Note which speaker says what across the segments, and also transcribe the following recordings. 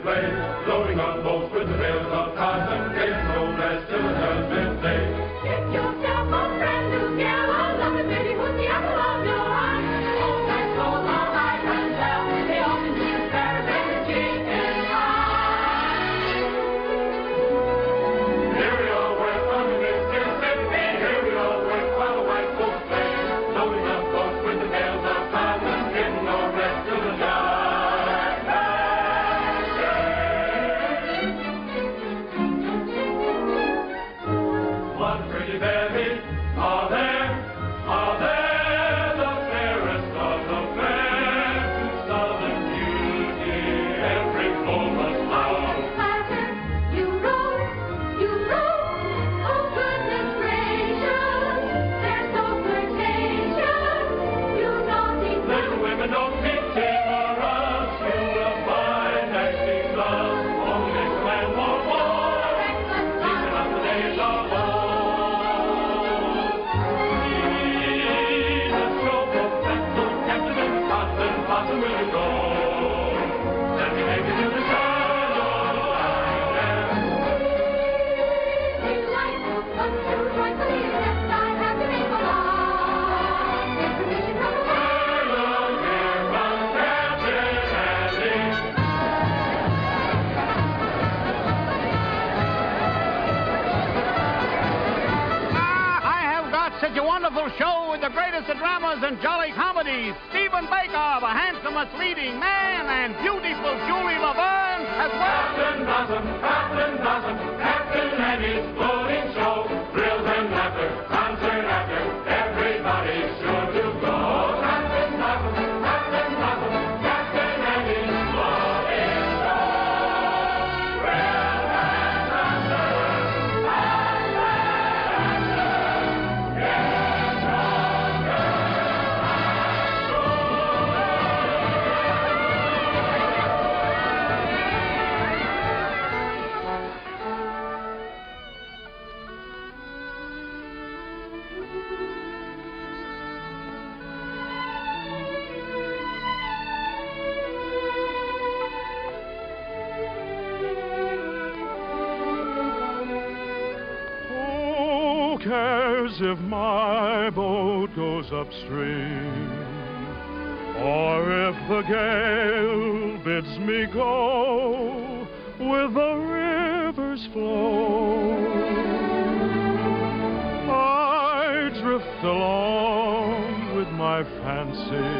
Speaker 1: display, loading up boats with the bales of cotton, getting no rest till the judgment day.
Speaker 2: Get yourself a brand new yellow, love it, baby, with the apple of your eye. Old times clothes are high and well, they often do very better chicken pie.
Speaker 1: Here we all work on the Mississippi, here we all work while the white folks play, loading up boats with the bales of cotton, getting no rest till the judgment day. What pretty babies are there the fairest of the fair, to southern beauty every foe must bow.
Speaker 2: Clatter, you roll, oh goodness gracious, they're so flirtatious, you naughty
Speaker 1: Little women don't be timorous, you will find that she's lost. Only makes a man want more, keeping up the days of old. Jesus, your professor, Captain in the cotton blossom will you go? Let me take you to the shadow line.
Speaker 2: delightful, but too joyfully accept I have to make a law. Get permission from the
Speaker 1: Hello, dear, from Captain Andy.
Speaker 3: I have got such a wonderful show with the greatest of dramas and jolly comedies. Stephen Baker, the handsomest leading man, and beautiful Julie Laverne as well.
Speaker 1: Captain Blossom, Captain Andy's floating show. Thrills and laughter, concert after, everybody's sure to go. Captain Blossom, Captain Andy's floating show. Thrills and laughter, concert after, get stronger
Speaker 4: Who cares if my boat goes upstream, or if the gale bids me go with the river's flow? I drift along with my fancy.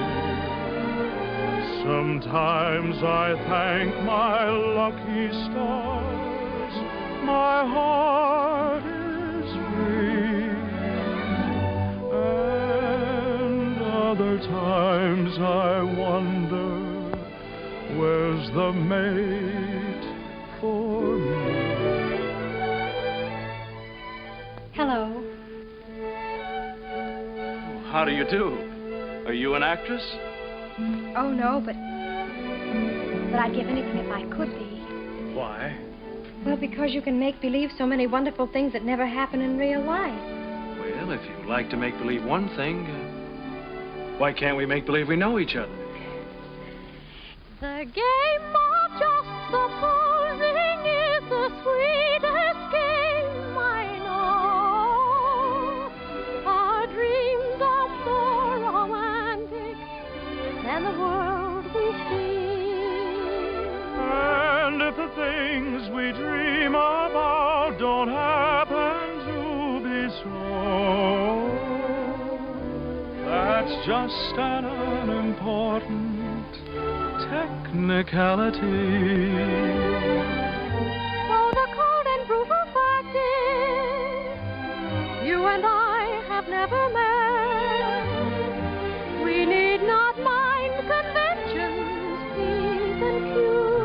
Speaker 4: Sometimes I thank my lucky stars, my heart is free. And other times I wonder, where's the mate for me?
Speaker 5: Hello.
Speaker 6: How do you do? Are you an actress?
Speaker 5: Oh, no, but I'd give anything if I could be.
Speaker 6: Why?
Speaker 5: Well, because you can make believe so many wonderful things that never happen in real life.
Speaker 6: Well, if you like to make believe one thing, why can't we make believe we know each other?
Speaker 2: The game of just supposing is the sweetest game I know. Our dreams are more romantic than the world we see.
Speaker 4: And if the things we dream about don't happen to be so, that's just an unimportant technicality.
Speaker 2: So the cold and brutal fact is, you and I have never met. We need not mind conventions, P's and Q's.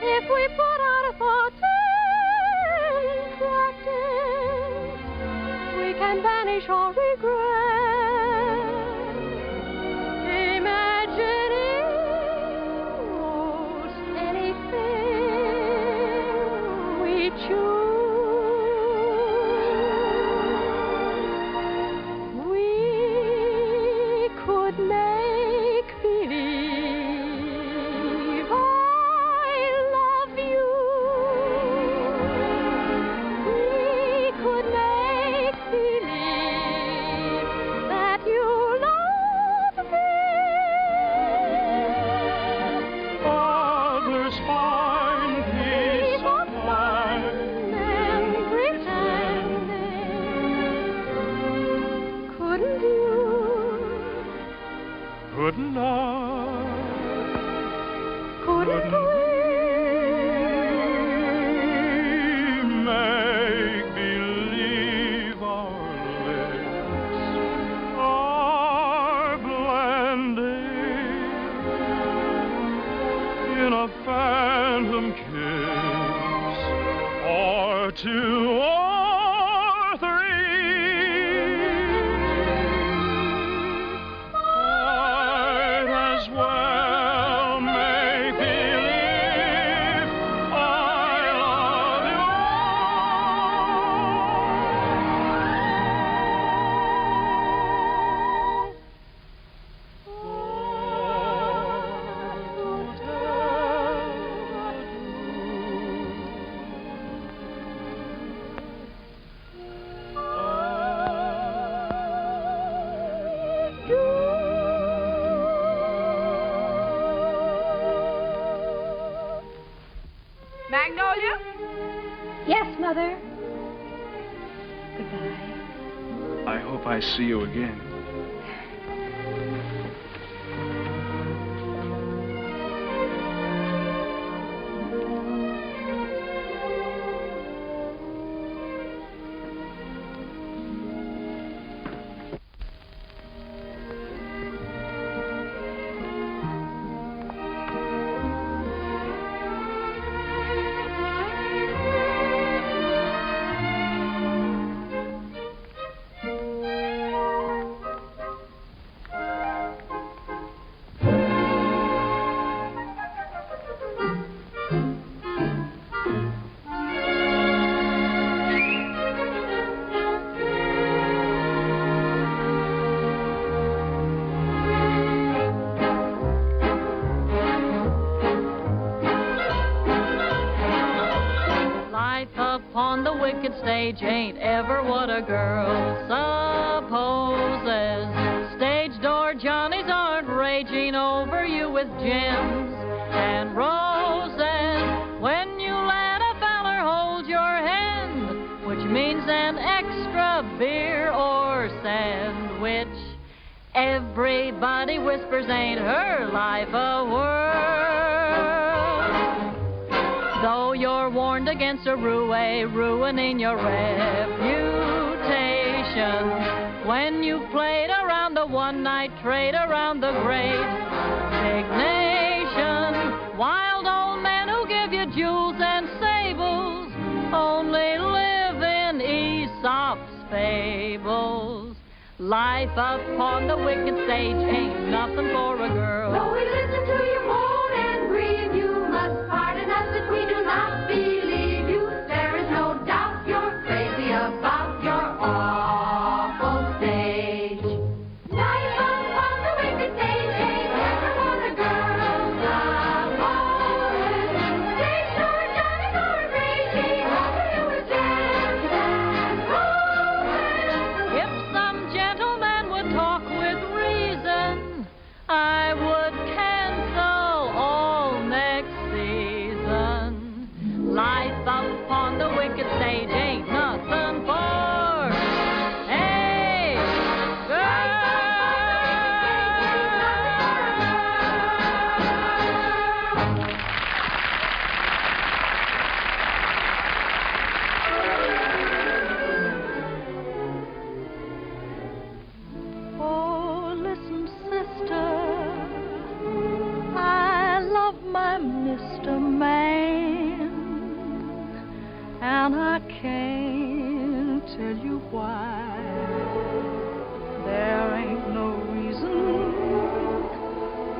Speaker 2: If we put out a thought in practice, we can banish all regret. Imagining most anything we choose.
Speaker 4: Couldn't I?
Speaker 2: Couldn't we
Speaker 4: make believe our lips are blending in a phantom kiss, or two or three? Might as well make believe I love you.
Speaker 5: Magnolia? Yes, Mother. Goodbye.
Speaker 6: I hope I see you again.
Speaker 7: Upon the wicked stage ain't ever what a girl supposes. Stage door Johnnies aren't raging over you with gems and roses. When you let a feller hold your hand, which means an extra beer or sandwich, everybody whispers, ain't her life a whirl? Though you're warned against a roue, ruining your reputation, when you've played around the one-night trade, around the great big nation, wild old men who give you jewels and sables only live in Aesop's fables. Life upon the wicked stage ain't nothing for a girl.
Speaker 2: Though we listen to you moan and grieve, you must pardon us if we do not believe you. There is no doubt you're crazy about your awful stage. Life upon the wicked stage ain't never what a girl's supposed. Stage door Johnnies aren't raging over you with gems and roses.
Speaker 7: If some gentleman would talk with reason, I would cancel all next season. Life upon the wicked stage ain't nothing for a girl.
Speaker 8: Oh, listen, sister, I love my Mr. Man, and I can't tell you why. There ain't no reason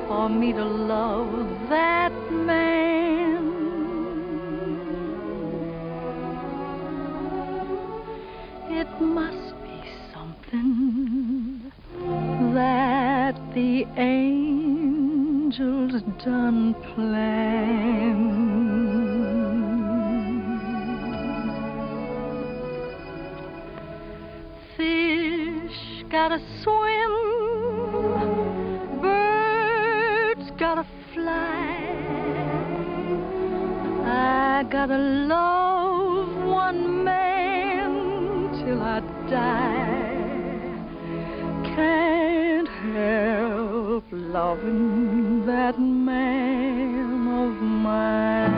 Speaker 8: for me to love that man. It must be something that the angels done planned. Fish gotta swim, birds gotta fly. I gotta love one man till I die. Can't help loving that man of mine.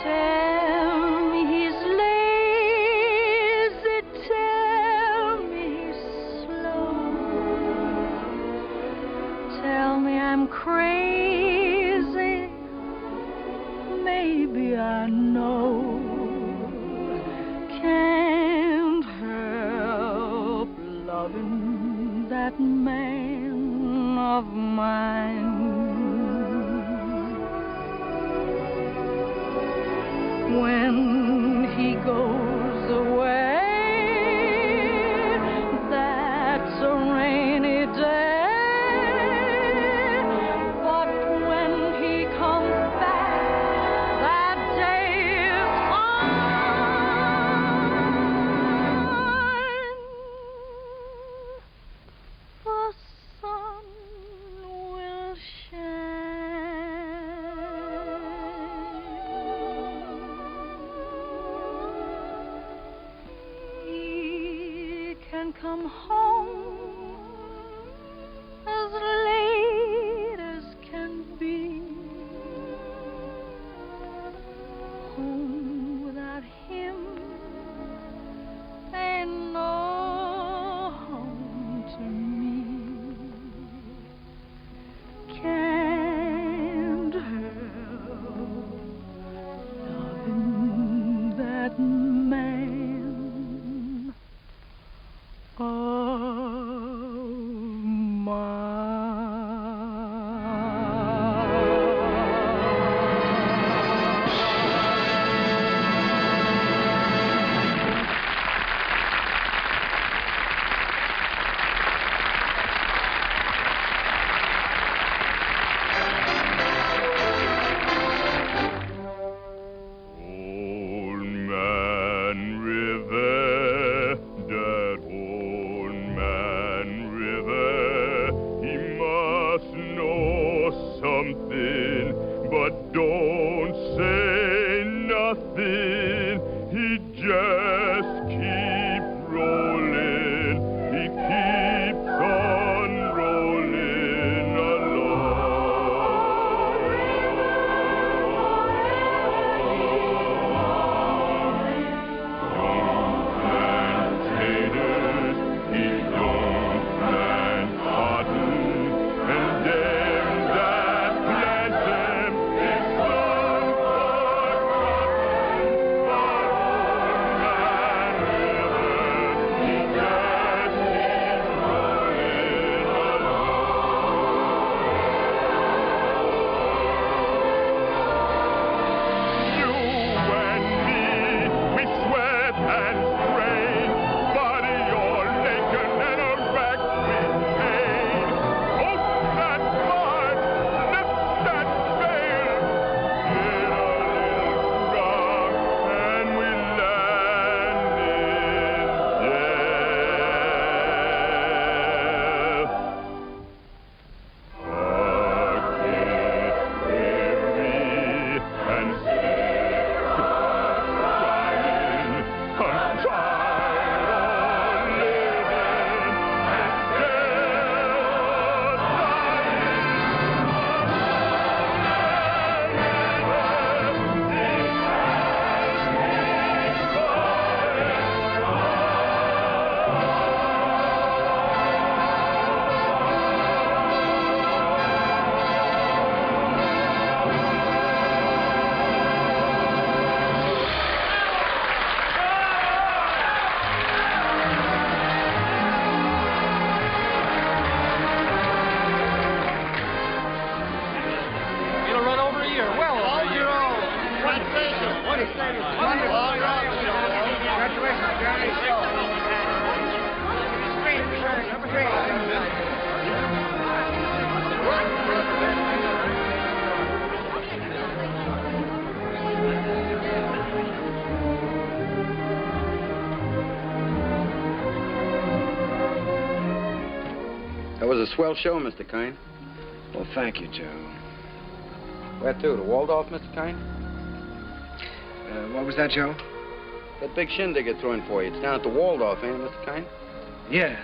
Speaker 8: Tell me he's lazy, tell me he's slow, tell me I'm crazy, maybe I know. Can't help loving that man of mine. When he goes away, that's a rainy day. But when he comes back, that day is fine. The sun will shine. He can come home as late as can be. Home without him ain't no home to me. Can't help loving that man of
Speaker 4: Old Man River, that old man River, he must know something, but don't say nothing. He just keeps rolling, he keeps on rolling Plantators, he don't plant cotton, and them that plant them is some good cotton. But old man River, he just keeps rolling You and me, we sweat and strain, body all naked and a rack with pain. Open that heart, lift that veil, get a little strong, and we land in death. Get weary and sick of trying. I'm tired of living and still
Speaker 6: It'll run over a year. Well, over a year.
Speaker 3: Congratulations. What do you say? Congratulations, Johnny. Number three.
Speaker 9: That was a swell show, Mr. Kern.
Speaker 6: Well, thank you, Joe.
Speaker 9: Where to? The Waldorf, Mr. Kern?
Speaker 10: What was that, Joe?
Speaker 9: That big shindig I threw in for you. It's down at the Waldorf, ain't it, Mr. Kern?
Speaker 10: Yes.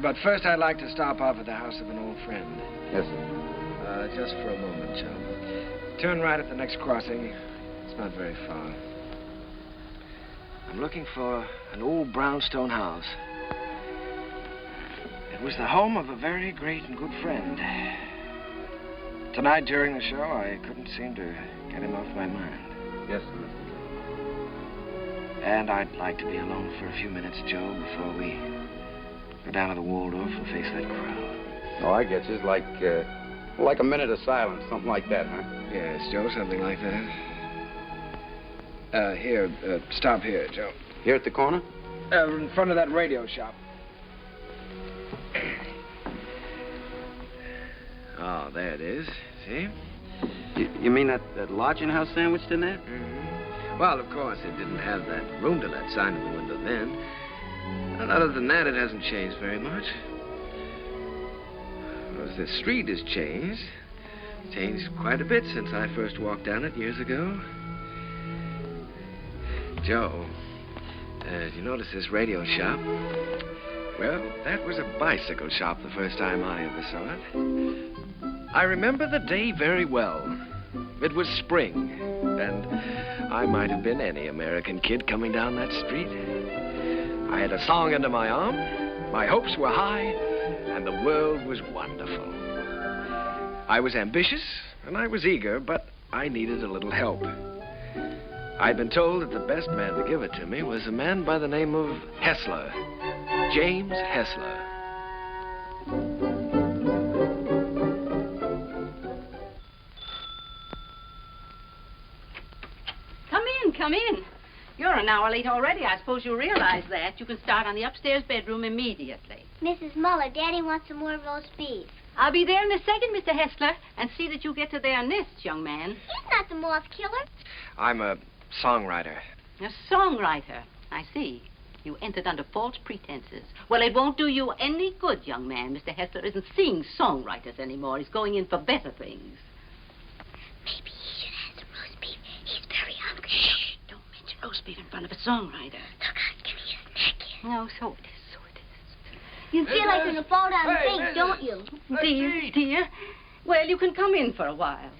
Speaker 10: But first I'd like to stop off at the house of an old friend.
Speaker 9: Yes, sir.
Speaker 10: Just for a moment, Joe. Turn right at the next crossing. It's not very far. I'm looking for an old brownstone house. It was the home of a very great and good friend. Tonight during the show, I couldn't seem to get him off my mind.
Speaker 9: Yes, sir.
Speaker 10: And I'd like to be alone for a few minutes, Joe, before we go down to the Waldorf and face that crowd.
Speaker 9: Oh, I get you. It's like a minute of silence, something like that, huh?
Speaker 10: Yes, Joe, something like that. Here, stop here, Joe.
Speaker 9: Here at the corner?
Speaker 10: In front of that radio shop. Oh, there it is. See?
Speaker 9: You mean that lodging house sandwiched in there?
Speaker 10: Mm-hmm. Well, of course, it didn't have that room to let sign in the window then. And other than that, it hasn't changed very much. Well, the street has changed. Changed quite a bit since I first walked down it years ago. Joe, did you notice this radio shop? Well, that was a bicycle shop the first time I ever saw it. I remember the day very well. It was spring, and I might have been any American kid coming down that street. I had a song under my arm, my hopes were high, and the world was wonderful. I was ambitious, and I was eager, but I needed a little help. I'd been told that the best man to give it to me was a man by the name of Hessler, James Hessler.
Speaker 11: Come in. You're an hour late already. I suppose you realize that. You can start on the upstairs bedroom immediately.
Speaker 12: Mrs. Muller, Daddy wants some more roast beef.
Speaker 11: I'll be there in a second, Mr. Hessler, and see that you get to their nests, young man.
Speaker 12: He's not the moth killer.
Speaker 10: I'm a songwriter.
Speaker 11: A songwriter. I see. You entered under false pretenses. Well, it won't do you any good, young man. Mr. Hessler isn't seeing songwriters anymore. He's going in for better things.
Speaker 12: Maybe he should have some roast beef. He's very hungry.
Speaker 11: Shh. Don't mention roast beef in front of a songwriter.
Speaker 12: Look out, give me a snack here.
Speaker 11: No, so it is, so it is.
Speaker 12: You feel like you're going to fall down and faint, don't you?
Speaker 11: Dear. Well, you can come in for a while.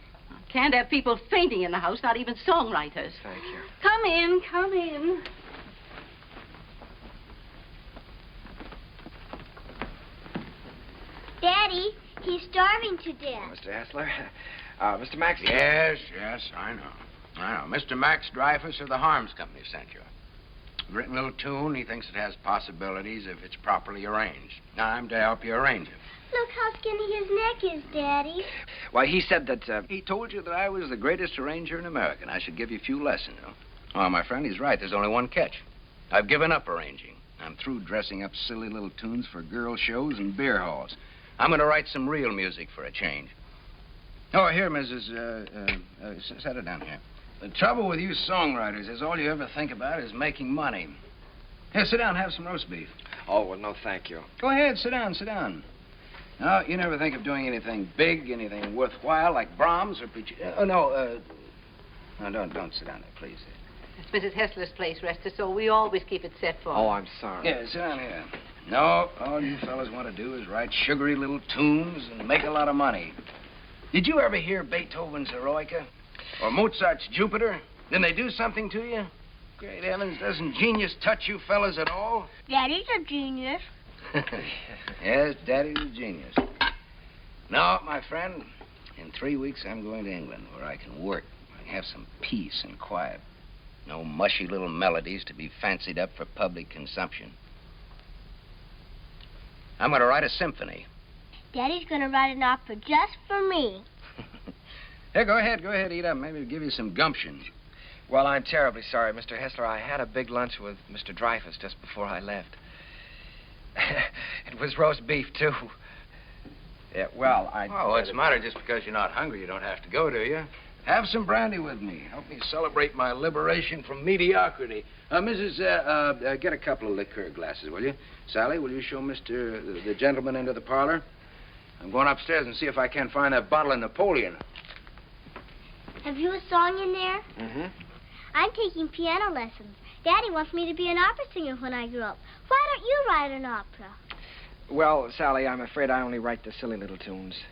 Speaker 11: Can't have people fainting in the house, not even songwriters.
Speaker 10: Thank you.
Speaker 11: Come in, come in.
Speaker 12: Daddy, he's starving to death.
Speaker 10: Mr. Hessler, Mr. Max.
Speaker 13: Yes, I know. Mr. Max Dreyfus of the Harms Company sent you. Written a little tune. He thinks it has possibilities if it's properly arranged. Now, I'm to help you arrange it.
Speaker 12: Look how skinny his neck is, Daddy.
Speaker 10: Why, he said that,
Speaker 13: He told you that I was the greatest arranger in America, and I should give you a few lessons. Oh, my friend, he's right. There's only one catch. I've given up arranging. I'm through dressing up silly little tunes for girl shows and beer halls. I'm going to write some real music for a change. Oh, here, Mrs. Set it down here. The trouble with you songwriters is all you ever think about is making money. Here, sit down, have some roast beef.
Speaker 10: Oh, well, no, thank you.
Speaker 13: Go ahead, sit down. No, you never think of doing anything big, anything worthwhile, like Brahms or No, don't sit down there, please.
Speaker 11: It's Mrs. Hessler's place, Rester, so we always keep it set for her.
Speaker 10: Oh, I'm sorry.
Speaker 13: Yeah, sit down here. No, all you fellas want to do is write sugary little tunes and make a lot of money. Did you ever hear Beethoven's Eroica? Or Mozart's Jupiter? Didn't they do something to you? Great heavens, doesn't genius touch you fellas at all?
Speaker 12: Daddy's a genius.
Speaker 13: Yes, Daddy's a genius. No, my friend, in 3 weeks I'm going to England where I can work. I can have some peace and quiet. No mushy little melodies to be fancied up for public consumption. I'm going to write a symphony.
Speaker 12: Daddy's going to write an opera just for me.
Speaker 13: Here, go ahead, eat up. Maybe it'll give you some gumption.
Speaker 10: Well, I'm terribly sorry, Mr. Hessler. I had a big lunch with Mr. Dreyfus just before I left. It was roast beef, too. Yeah, well,
Speaker 13: Oh, what's the matter? Just because you're not hungry, you don't have to go, do you? Have some brandy with me. Help me celebrate my liberation from mediocrity. Mrs., get a couple of liqueur glasses, will you? Sally, will you show the gentleman into the parlor? I'm going upstairs and see if I can find that bottle of Napoleon.
Speaker 12: Have you a song in there?
Speaker 10: Mm-hmm.
Speaker 12: I'm taking piano lessons. Daddy wants me to be an opera singer when I grow up. Why don't you write an opera?
Speaker 10: Well, Sally, I'm afraid I only write the silly little tunes.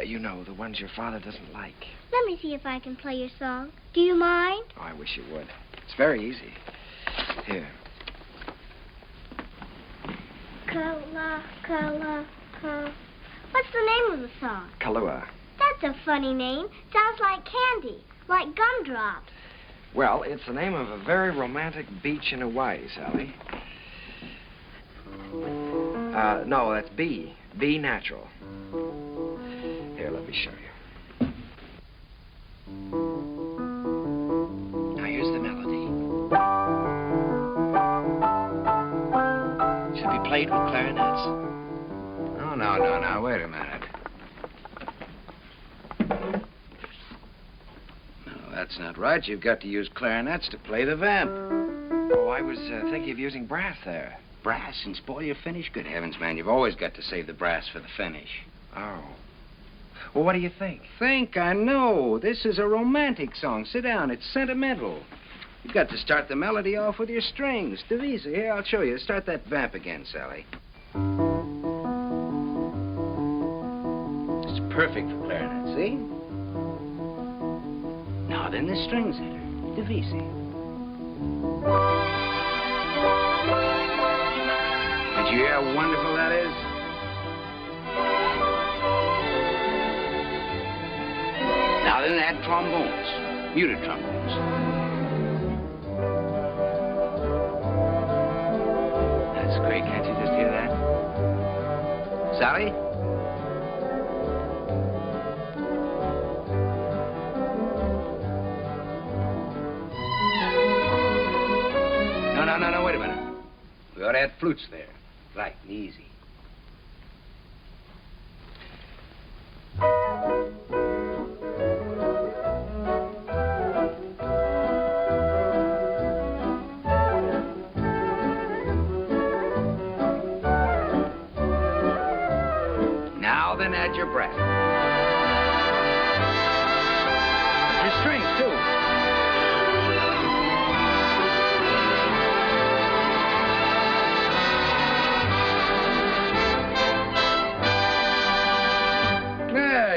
Speaker 10: You know, the ones your father doesn't like.
Speaker 12: Let me see if I can play your song. Do you mind?
Speaker 10: Oh, I wish you would. It's very easy. Here.
Speaker 12: What's the name of the song?
Speaker 10: Kahlua.
Speaker 12: That's a funny name. Sounds like candy, like gumdrops.
Speaker 10: Well, it's the name of a very romantic beach in Hawaii, Sally. No, that's B. B natural. Here, let me show you. Now, here's the melody. Should be played with clarinets.
Speaker 13: Oh, no. Wait a minute. No, that's not right. You've got to use clarinets to play the vamp.
Speaker 10: Oh, I was thinking of using brass there.
Speaker 13: Brass and spoil your finish? Good heavens, man. You've always got to save the brass for the finish.
Speaker 10: Oh. Well, what do you think?
Speaker 13: I know. This is a romantic song. Sit down. It's sentimental. You've got to start the melody off with your strings. Divisa. Here, I'll show you. Start that vamp again, Sally. It's perfect for clarinet, see? Now then, the strings enter. Divisa. Did you hear how wonderful that is? Now then, add trombones, muted trombones. That's great. Can't you just hear that? Sally? No, wait a minute. We ought to add flutes there. Light and easy. Now then, add your breath. Your strings, too.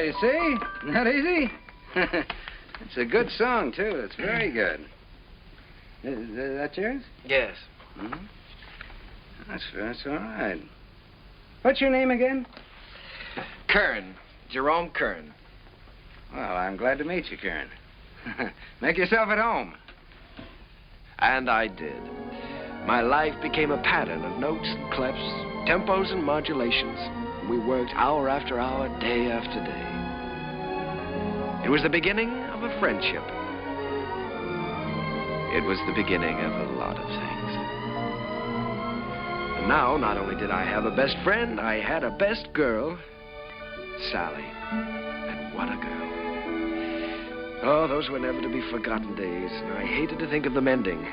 Speaker 13: You see? Not easy? It's a good song, too. It's very good. Is that yours?
Speaker 10: Yes.
Speaker 13: Mm-hmm. That's all right. What's your name again?
Speaker 10: Kern. Jerome Kern.
Speaker 13: Well, I'm glad to meet you, Kern. Make yourself at home.
Speaker 10: And I did. My life became a pattern of notes and clefs, tempos and modulations. We worked hour after hour, day after day. It was the beginning of a friendship. It was the beginning of a lot of things. And now, not only did I have a best friend, I had a best girl, Sally. And what a girl. Oh, those were never to be forgotten days, and I hated to think of them ending.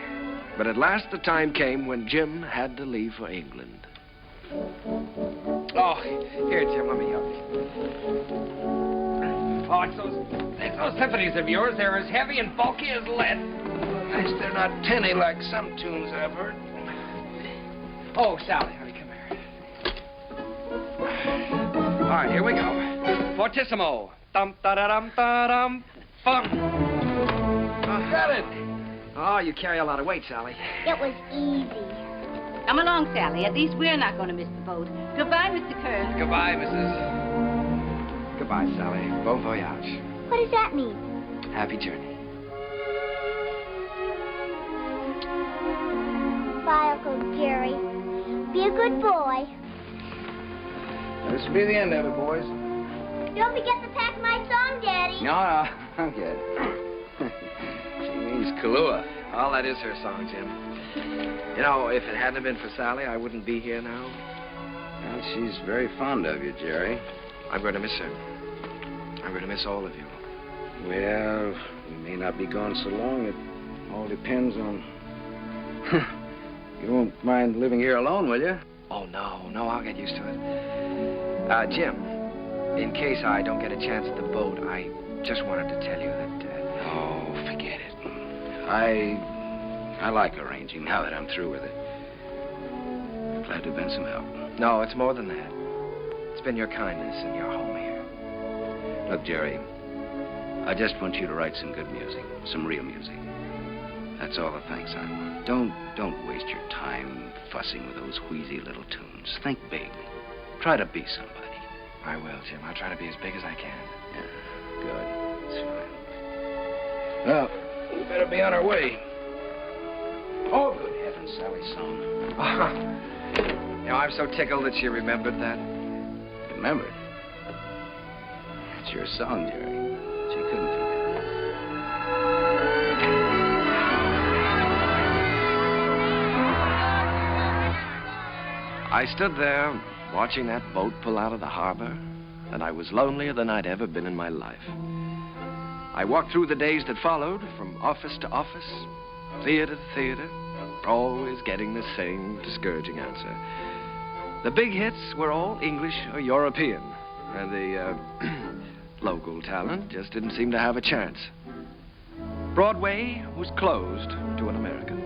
Speaker 10: But at last the time came when Jim had to leave for England. Oh, here, Jim, let me help you. Oh, it's those symphonies of yours. They're as heavy and bulky as lead.
Speaker 13: Nice they're not tinny like some tunes I've heard.
Speaker 10: Oh, Sally, honey, come here. All right, here we go. Fortissimo. Dum-da-da-dum-da-dum. Bum. Got it. Oh, you carry a lot of weight, Sally.
Speaker 12: It was easy.
Speaker 11: Come along, Sally. At least we're not going to miss the boat. Goodbye, Mr. Kern.
Speaker 10: Goodbye, Mrs. Goodbye, Sally. Bon voyage.
Speaker 12: What does that mean?
Speaker 10: Happy journey.
Speaker 12: Bye, Uncle Jerry. Be a good boy.
Speaker 13: This will be the end of it, boys.
Speaker 12: Don't forget to pack my song, Daddy.
Speaker 13: No, I'm good. She means Kahlua.
Speaker 10: Oh, that is her song, Jim. You know, if it hadn't been for Sally, I wouldn't be here now.
Speaker 13: Well, she's very fond of you, Jerry.
Speaker 10: I'm going to miss her. I'm going to miss all of you.
Speaker 13: Well, we may not be gone so long. It all depends on... You won't mind living here alone, will you?
Speaker 10: Oh, no, I'll get used to it. Jim, in case I don't get a chance at the boat, I just wanted to tell you that...
Speaker 13: Oh, forget it. I like arranging now that I'm through with it. I'm glad to have been some help.
Speaker 10: No, it's more than that. It's been your kindness and your home here.
Speaker 13: Look, Jerry, I just want you to write some good music, some real music. That's all the thanks I want. Don't waste your time fussing with those wheezy little tunes. Think big. Try to be somebody.
Speaker 10: I will, Jim. I'll try to be as big as I can.
Speaker 13: Yeah, good. That's fine. Well, we better be on our way. Oh, good heavens, Sally's song.
Speaker 10: You know, I'm so tickled that she remembered that.
Speaker 13: Remembered? It's your song, Jerry. She couldn't forget.
Speaker 10: I stood there watching that boat pull out of the harbor, and I was lonelier than I'd ever been in my life. I walked through the days that followed, from office to office, theater to theater, always getting the same discouraging answer. The big hits were all English or European, and the local talent just didn't seem to have a chance. Broadway was closed to an American.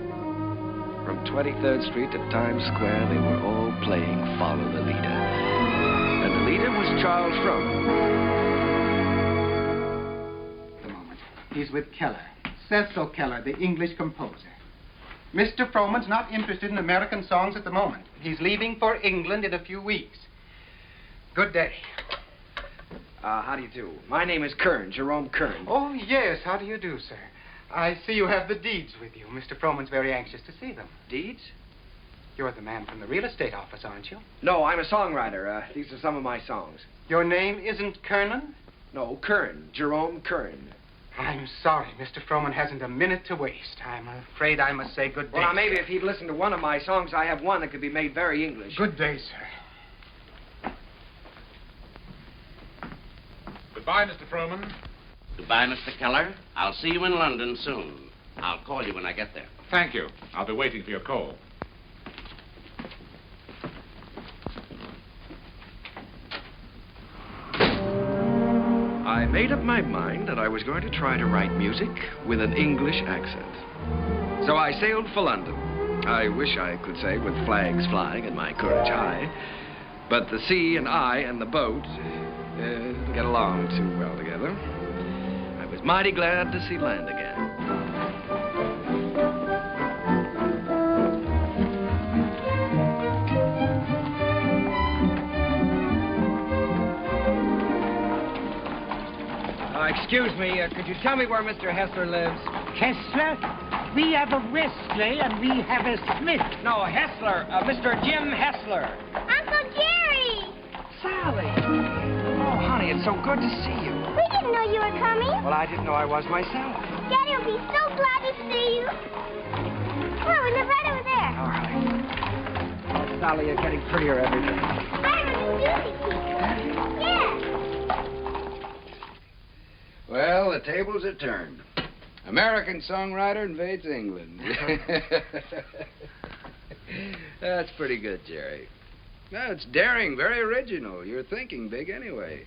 Speaker 10: From 23rd Street to Times Square, they were all playing Follow the Leader. And the leader was Charles Frohman.
Speaker 14: A moment. He's with Keller. Cecil Keller, the English composer. Mr. Frohman's not interested in American songs at the moment. He's leaving for England in a few weeks. Good day.
Speaker 10: How do you do? My name is Kern, Jerome Kern.
Speaker 14: Oh, yes. How do you do, sir? I see you have the deeds with you. Mr. Frohman's very anxious to see them.
Speaker 10: Deeds?
Speaker 14: You're the man from the real estate office, aren't you?
Speaker 10: No, I'm a songwriter. These are some of my songs.
Speaker 14: Your name isn't Kernan?
Speaker 10: No, Kern. Jerome Kern.
Speaker 14: I'm sorry. Mr. Frohman hasn't a minute to waste. I'm afraid I must say good day.
Speaker 10: Well, now, maybe if he'd listened to one of my songs, I have one that could be made very English.
Speaker 14: Good day, sir.
Speaker 15: Goodbye, Mr. Frohman.
Speaker 16: Goodbye, Mr. Keller. I'll see you in London soon. I'll call you when I get there.
Speaker 15: Thank you. I'll be waiting for your call.
Speaker 10: I made up my mind that I was going to try to write music with an English accent. So I sailed for London. I wish I could say with flags flying and my courage high. But the sea and I and the boat didn't get along too well together. I was mighty glad to see land again. Excuse me, could you tell me where Mr. Hessler lives?
Speaker 17: Hessler? We have a Wesley and we have a Smith.
Speaker 10: No, Hessler. Mr. Jim Hessler.
Speaker 12: Uncle Jerry!
Speaker 10: Sally. Oh, honey, it's so good to see you.
Speaker 12: We didn't know you were coming.
Speaker 10: Well, I didn't know I was myself.
Speaker 12: Daddy will be so glad to see you. Come on, we live right over there.
Speaker 10: All right. Oh, Sally, you're getting prettier every day.
Speaker 12: I'm a music teacher. Yes.
Speaker 13: Well, the tables are turned. American songwriter invades England. That's pretty good, Jerry. No, it's daring, very original. You're thinking big anyway.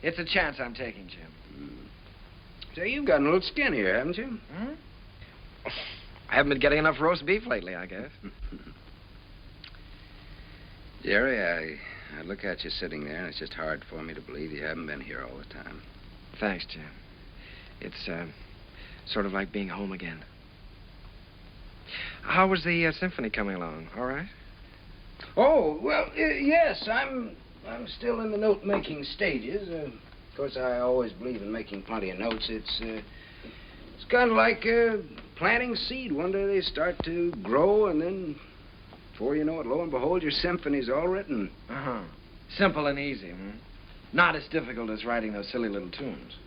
Speaker 10: It's a chance I'm taking, Jim.
Speaker 13: Say, you've gotten a little skin here, haven't you?
Speaker 10: Hmm? I haven't been getting enough roast beef lately, I guess.
Speaker 13: Jerry, I look at you sitting there, and it's just hard for me to believe you haven't been here all the time.
Speaker 10: Thanks, Jim. It's sort of like being home again. How was the symphony coming along? All right?
Speaker 13: Oh, well, yes, I'm still in the note-making stages. Of course, I always believe in making plenty of notes. It's kind of like planting seed. One day they start to grow, and then, before you know it, lo and behold, your symphony's all written.
Speaker 10: Uh-huh. Simple and easy, hmm? Not as difficult as writing those silly little tunes.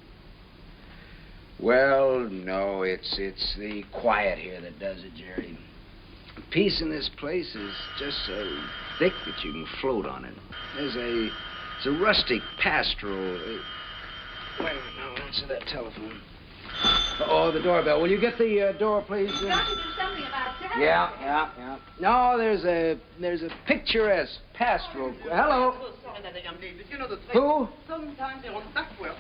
Speaker 13: Well, no, it's the quiet here that does it, Jerry. Peace in this place is just so thick that you can float on it. It's a rustic pastoral. Wait a minute, now, answer that telephone. Oh, the doorbell. Will you get the door, please?
Speaker 2: You've got to do something about that.
Speaker 10: Yeah. No, there's a picturesque pastoral. Hello.
Speaker 18: Sorry, that young lady, but you know the thing.
Speaker 10: Who?
Speaker 18: Sometimes they're on the back well.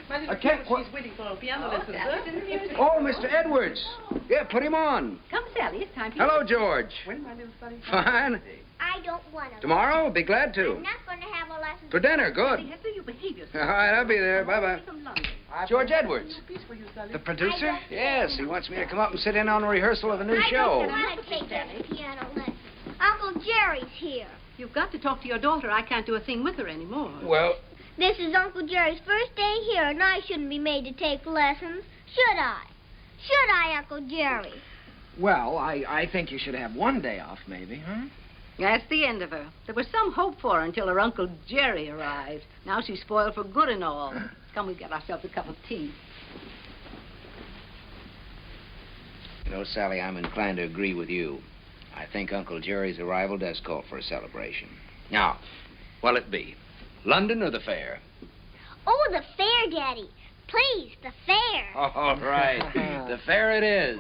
Speaker 18: My little
Speaker 10: I can't
Speaker 18: girl, she's waiting for a piano lesson, sir.
Speaker 10: Oh, Mr. Edwards. Yeah, put him on.
Speaker 11: Come, Sally, it's time for
Speaker 10: Hello, George.
Speaker 18: When my little study?
Speaker 10: Fine.
Speaker 12: I don't want to.
Speaker 10: Tomorrow? I'll be glad to.
Speaker 12: I'm not going to have a lesson.
Speaker 10: For dinner, good.
Speaker 11: Hester, you behave yourself.
Speaker 10: All right, I'll be there. Bye-bye. George Edwards. The producer? Yes, he wants me to come up and sit in on a rehearsal of a new show.
Speaker 12: I don't want to take that piano lesson. Uncle Jerry's here.
Speaker 11: You've got to talk to your daughter. I can't do a thing with her anymore.
Speaker 10: Well...
Speaker 12: This is Uncle Jerry's first day here, and I shouldn't be made to take lessons. Should I? Should I, Uncle Jerry?
Speaker 10: Well, I think you should have one day off, maybe, huh?
Speaker 11: That's the end of her. There was some hope for her until her Uncle Jerry arrived. Now she's spoiled for good and all. Come, we get ourselves a cup of tea.
Speaker 13: You know, Sally, I'm inclined to agree with you. I think Uncle Jerry's arrival does call for a celebration. Now, what'll it be? London or the fair?
Speaker 12: Oh, the fair, Daddy. Please, the fair.
Speaker 13: All right. The fair it is.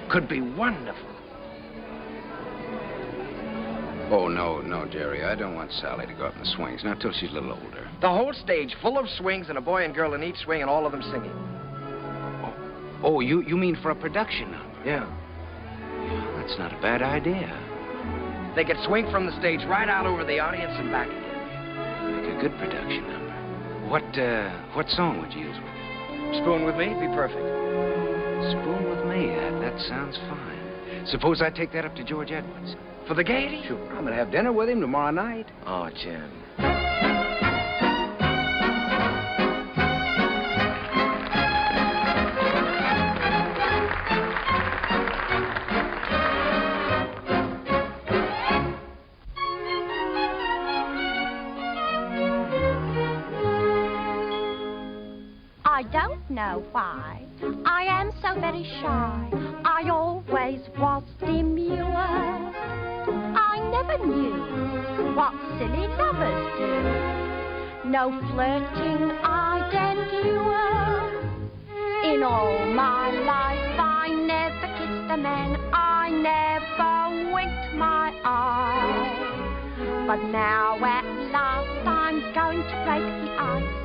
Speaker 10: Could be wonderful.
Speaker 13: Oh, no, Jerry. I don't want Sally to go up in the swings, not till she's a little older.
Speaker 10: The whole stage full of swings and a boy and girl in each swing and all of them singing.
Speaker 13: Oh, you mean for a production number?
Speaker 10: Yeah.
Speaker 13: Yeah, that's not a bad idea.
Speaker 10: They could swing from the stage right out over the audience and back again.
Speaker 13: Make a good production number. What song would you use with it?
Speaker 10: Spoon with Me? Be perfect.
Speaker 13: Spoon with Me? That sounds fine. Suppose I take that up to George Edwards.
Speaker 10: For the gaiety?
Speaker 13: Sure. I'm going to have dinner with him tomorrow night.
Speaker 10: Oh, Jim.
Speaker 8: I don't know why I am so very shy. I always was demure. I never knew what silly lovers do. No flirting I'd endure. In all my life I never kissed a man. I never winked my eye. But now at last I'm going to break the ice.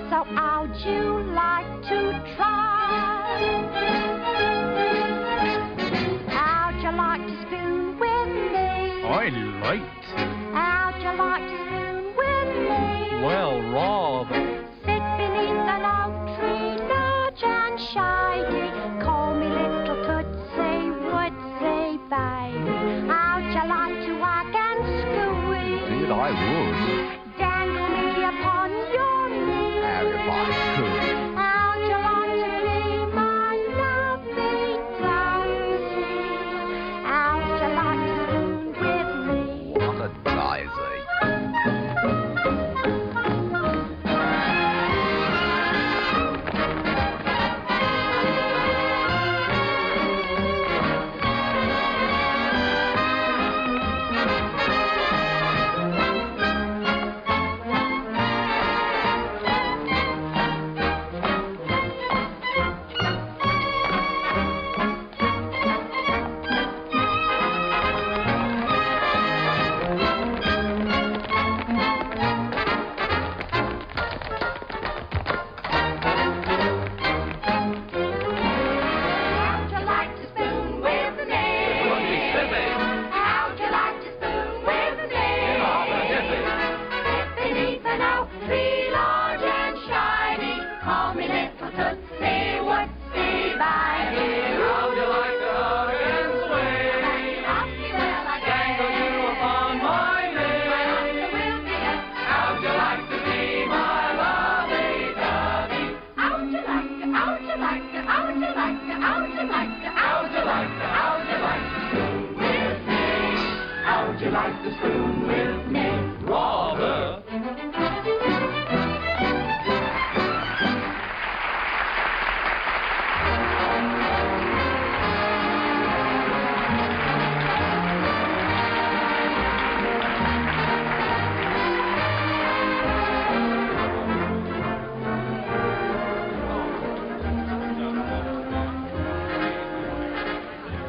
Speaker 8: So how'd you like to try? How'd you like to spoon with me?
Speaker 4: I like to.
Speaker 8: How'd you like to spoon with me?
Speaker 4: Well, rather.
Speaker 8: Sit beneath an oak tree, large and shady. Call me little Tootsie, Woodsy, baby. How'd you like to wag and squeeze?
Speaker 4: Indeed, I would.
Speaker 8: Dangle me upon your knee.
Speaker 4: If I could.
Speaker 8: How'd you like to be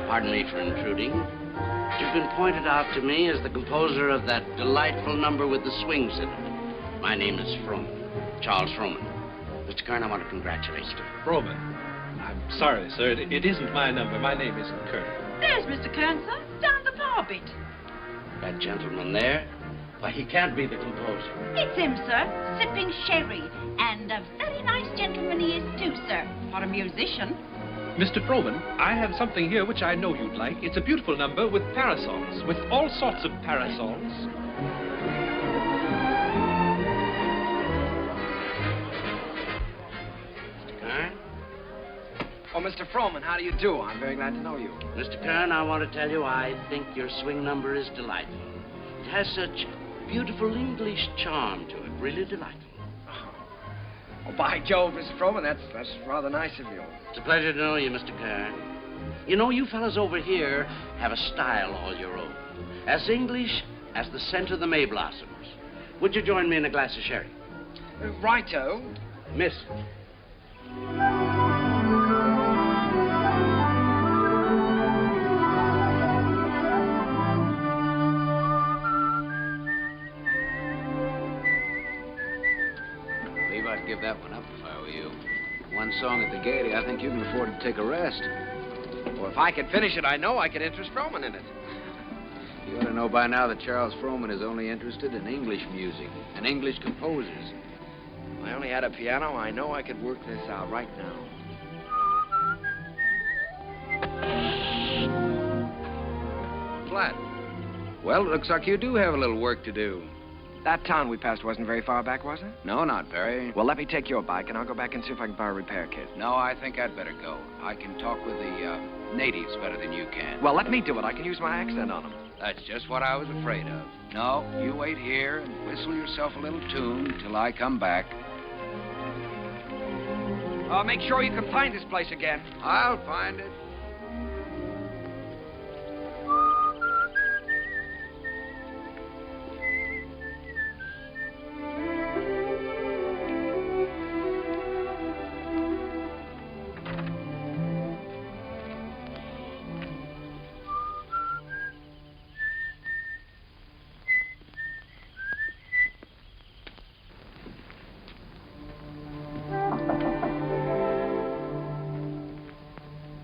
Speaker 16: Pardon me for intruding. You've been pointed out to me as the composer of that delightful number with the swings in it. My name is Froman, Charles Froman. Mr. Kern, I want to congratulate you.
Speaker 6: Froman. I'm sorry, sir. It isn't my number. My name isn't Kern.
Speaker 11: There's Mr. Kern, sir. Down the bar bit.
Speaker 16: That gentleman there? Why, he can't be the composer.
Speaker 19: It's him, sir, sipping sherry. And a very nice gentleman he is, too, sir, for a musician.
Speaker 6: Mr. Froman, I have something here which I know you'd like. It's a beautiful number with parasols, with all sorts of parasols.
Speaker 16: Mr. Kern?
Speaker 10: Oh, Mr. Froman, how do you do? I'm very glad to know you.
Speaker 16: Mr. Kern, I want to tell you I think your swing number is delightful. It has such beautiful English charm to it, really delightful.
Speaker 10: Oh, by Jove, Mr. Froman, that's rather nice of you.
Speaker 16: It's a pleasure to know you, Mr. Kern. You know, you fellas over here have a style all your own. As English as the scent of the May blossoms. Would you join me in a glass of sherry?
Speaker 10: Righto.
Speaker 16: Miss.
Speaker 9: I'd give that one up if I were you. One song at the Gaiety, I think you can afford to take a rest.
Speaker 10: Well, if I could finish it, I know I could interest Froman in it.
Speaker 9: You ought to know by now that Charles Froman is only interested in English music and English composers.
Speaker 10: If I only had a piano, I know I could work this out right now.
Speaker 9: Flat. Well, it looks like you do have a little work to do.
Speaker 10: That town we passed wasn't very far back, was it?
Speaker 9: No, not very.
Speaker 10: Well, let me take your bike, and I'll go back and see if I can borrow a repair kit.
Speaker 9: No, I think I'd better go. I can talk with the natives better than you can.
Speaker 10: Well, let me do it. I can use my accent on them.
Speaker 9: That's just what I was afraid of. No, you wait here and whistle yourself a little tune till I come back.
Speaker 10: Make sure you can find this place again.
Speaker 9: I'll find it.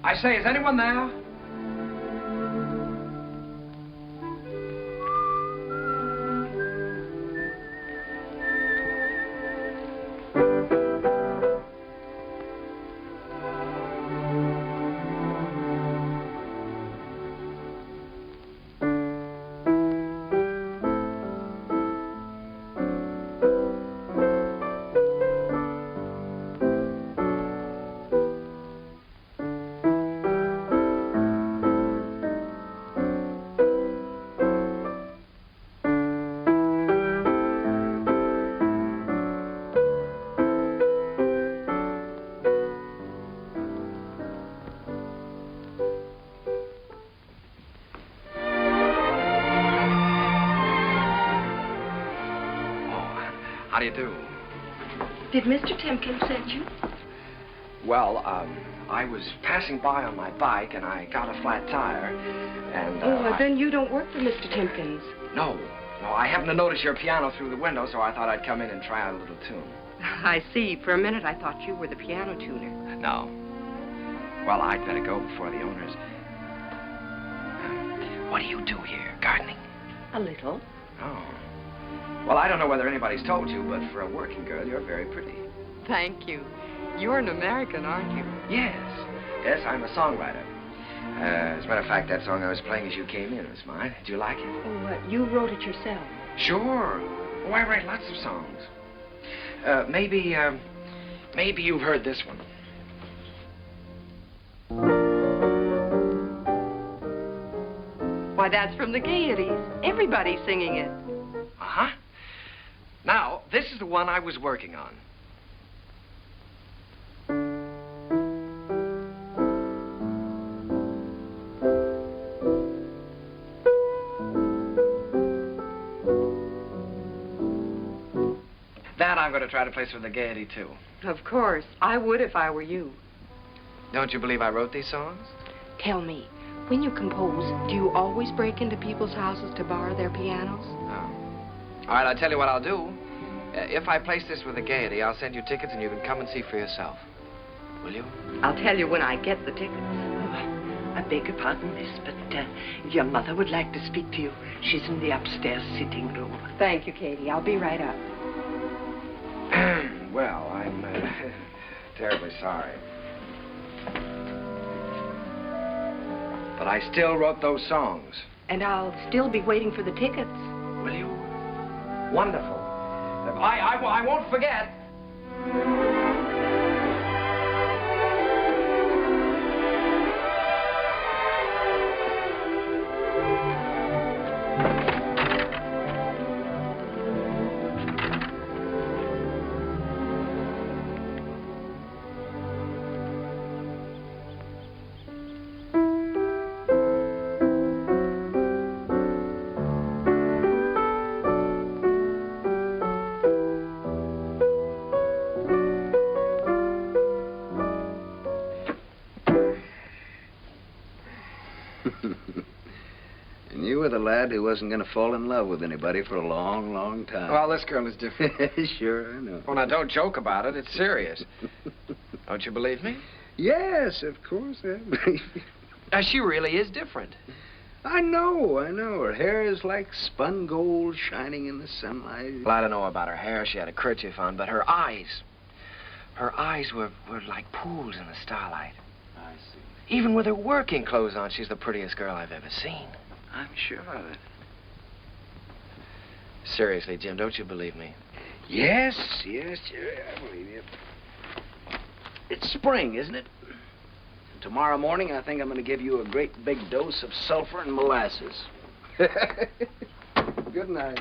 Speaker 10: I say, is anyone there? How do you do?
Speaker 20: Did Mr. Timkins send you?
Speaker 10: Well, I was passing by on my bike, and I got a flat tire, and,
Speaker 20: well, then you don't work for Mr. Timkins.
Speaker 10: No, I happened to notice your piano through the window, so I thought I'd come in and try out a little tune.
Speaker 20: I see. For a minute, I thought you were the piano tuner.
Speaker 10: No. Well, I'd better go before the owners. What do you do here? Gardening?
Speaker 20: A little.
Speaker 10: Oh. Well, I don't know whether anybody's told you, but for a working girl, you're very pretty.
Speaker 20: Thank you. You're an American, aren't you?
Speaker 10: Yes. Yes, I'm a songwriter. As a matter of fact, that song I was playing as you came in was mine. Did you like it?
Speaker 20: Oh, you wrote it yourself?
Speaker 10: Sure. Oh, I write lots of songs. Maybe you've heard this one.
Speaker 20: Why, that's from the Gaieties. Everybody's singing it.
Speaker 10: Uh-huh. Now, this is the one I was working on. That I'm going to try to place for the Gaiety, too.
Speaker 20: Of course. I would if I were you.
Speaker 10: Don't you believe I wrote these songs?
Speaker 20: Tell me, When you compose, do you always break into people's houses to borrow their pianos?
Speaker 10: Oh. All right, I'll tell you what I'll do. If I place this with the Gaiety, I'll send you tickets and you can come and see for yourself. Will you?
Speaker 20: I'll tell you when I get the tickets.
Speaker 17: I beg your pardon, miss, but your mother would like to speak to you. She's in the upstairs sitting room.
Speaker 20: Thank you, Katie. I'll be right up.
Speaker 10: Well, I'm terribly sorry. But I still wrote those songs.
Speaker 20: And I'll still be waiting for the tickets.
Speaker 10: Will you? Wonderful. I won't forget.
Speaker 9: And you were the lad who wasn't going to fall in love with anybody for a long, long time.
Speaker 10: Well, this girl is different.
Speaker 9: Sure, I know.
Speaker 10: Well, now, don't joke about it. It's serious. Don't you believe me?
Speaker 9: Yes, of course I believe you.
Speaker 10: She really is different.
Speaker 9: I know. Her hair is like spun gold shining in the sunlight.
Speaker 10: Well, I don't know about her hair. She had a kerchief on, but her eyes were like pools in the starlight.
Speaker 9: I see.
Speaker 10: Even with her working clothes on, she's the prettiest girl I've ever seen.
Speaker 9: I'm sure of it.
Speaker 10: Seriously, Jim, don't you believe me?
Speaker 9: Yes, Jerry, I believe you. It's spring, isn't it? And tomorrow morning, I think I'm going to give you a great big dose of sulfur and molasses. Good night.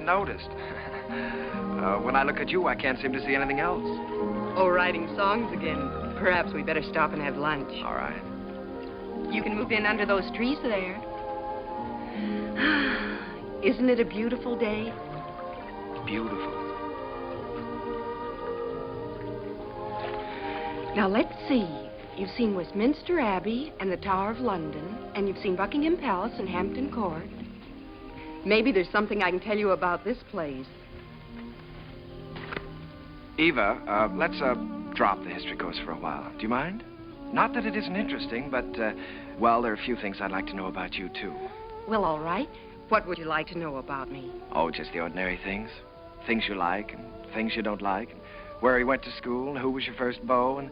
Speaker 10: Noticed. When I look at you, I can't seem to see anything else.
Speaker 20: Oh, writing songs again. Perhaps we better stop and have lunch.
Speaker 10: All right.
Speaker 20: You can move in under those trees there. Isn't it a beautiful day?
Speaker 10: Beautiful.
Speaker 20: Now, let's see. You've seen Westminster Abbey and the Tower of London, and you've seen Buckingham Palace and Hampton Court. Maybe there's something I can tell you about this place.
Speaker 10: Eva, let's drop the history course for a while. Do you mind? Not that it isn't interesting, but, well, there are a few things I'd like to know about you, too.
Speaker 20: Well, all right. What would you like to know about me?
Speaker 10: Oh, just the ordinary things. things you like and things you don't like, and where you went to school, and who was your first beau, and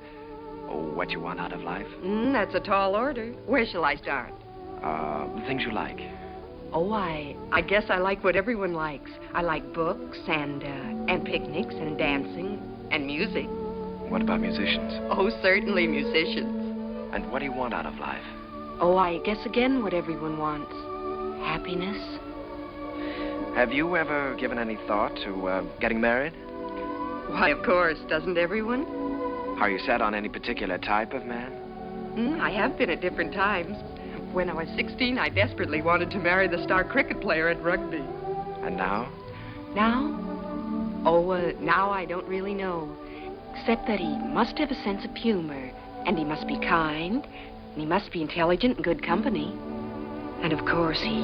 Speaker 10: what you want out of life.
Speaker 20: That's a tall order. Where shall I start?
Speaker 10: The things you like.
Speaker 20: Oh, I guess I like what everyone likes. I like books and picnics and dancing and music.
Speaker 10: What about musicians?
Speaker 20: Oh, certainly musicians.
Speaker 10: And what do you want out of life?
Speaker 20: Oh, I guess again what everyone wants. Happiness.
Speaker 10: Have you ever given any thought to getting married?
Speaker 20: Why, of course. Doesn't everyone?
Speaker 10: Are you set on any particular type of man?
Speaker 20: I have been at different times. When I was 16, I desperately wanted to marry the star cricket player at rugby.
Speaker 10: And now?
Speaker 20: Now? Oh, now I don't really know. Except that he must have a sense of humor, and he must be kind, and he must be intelligent and good company. And of course, he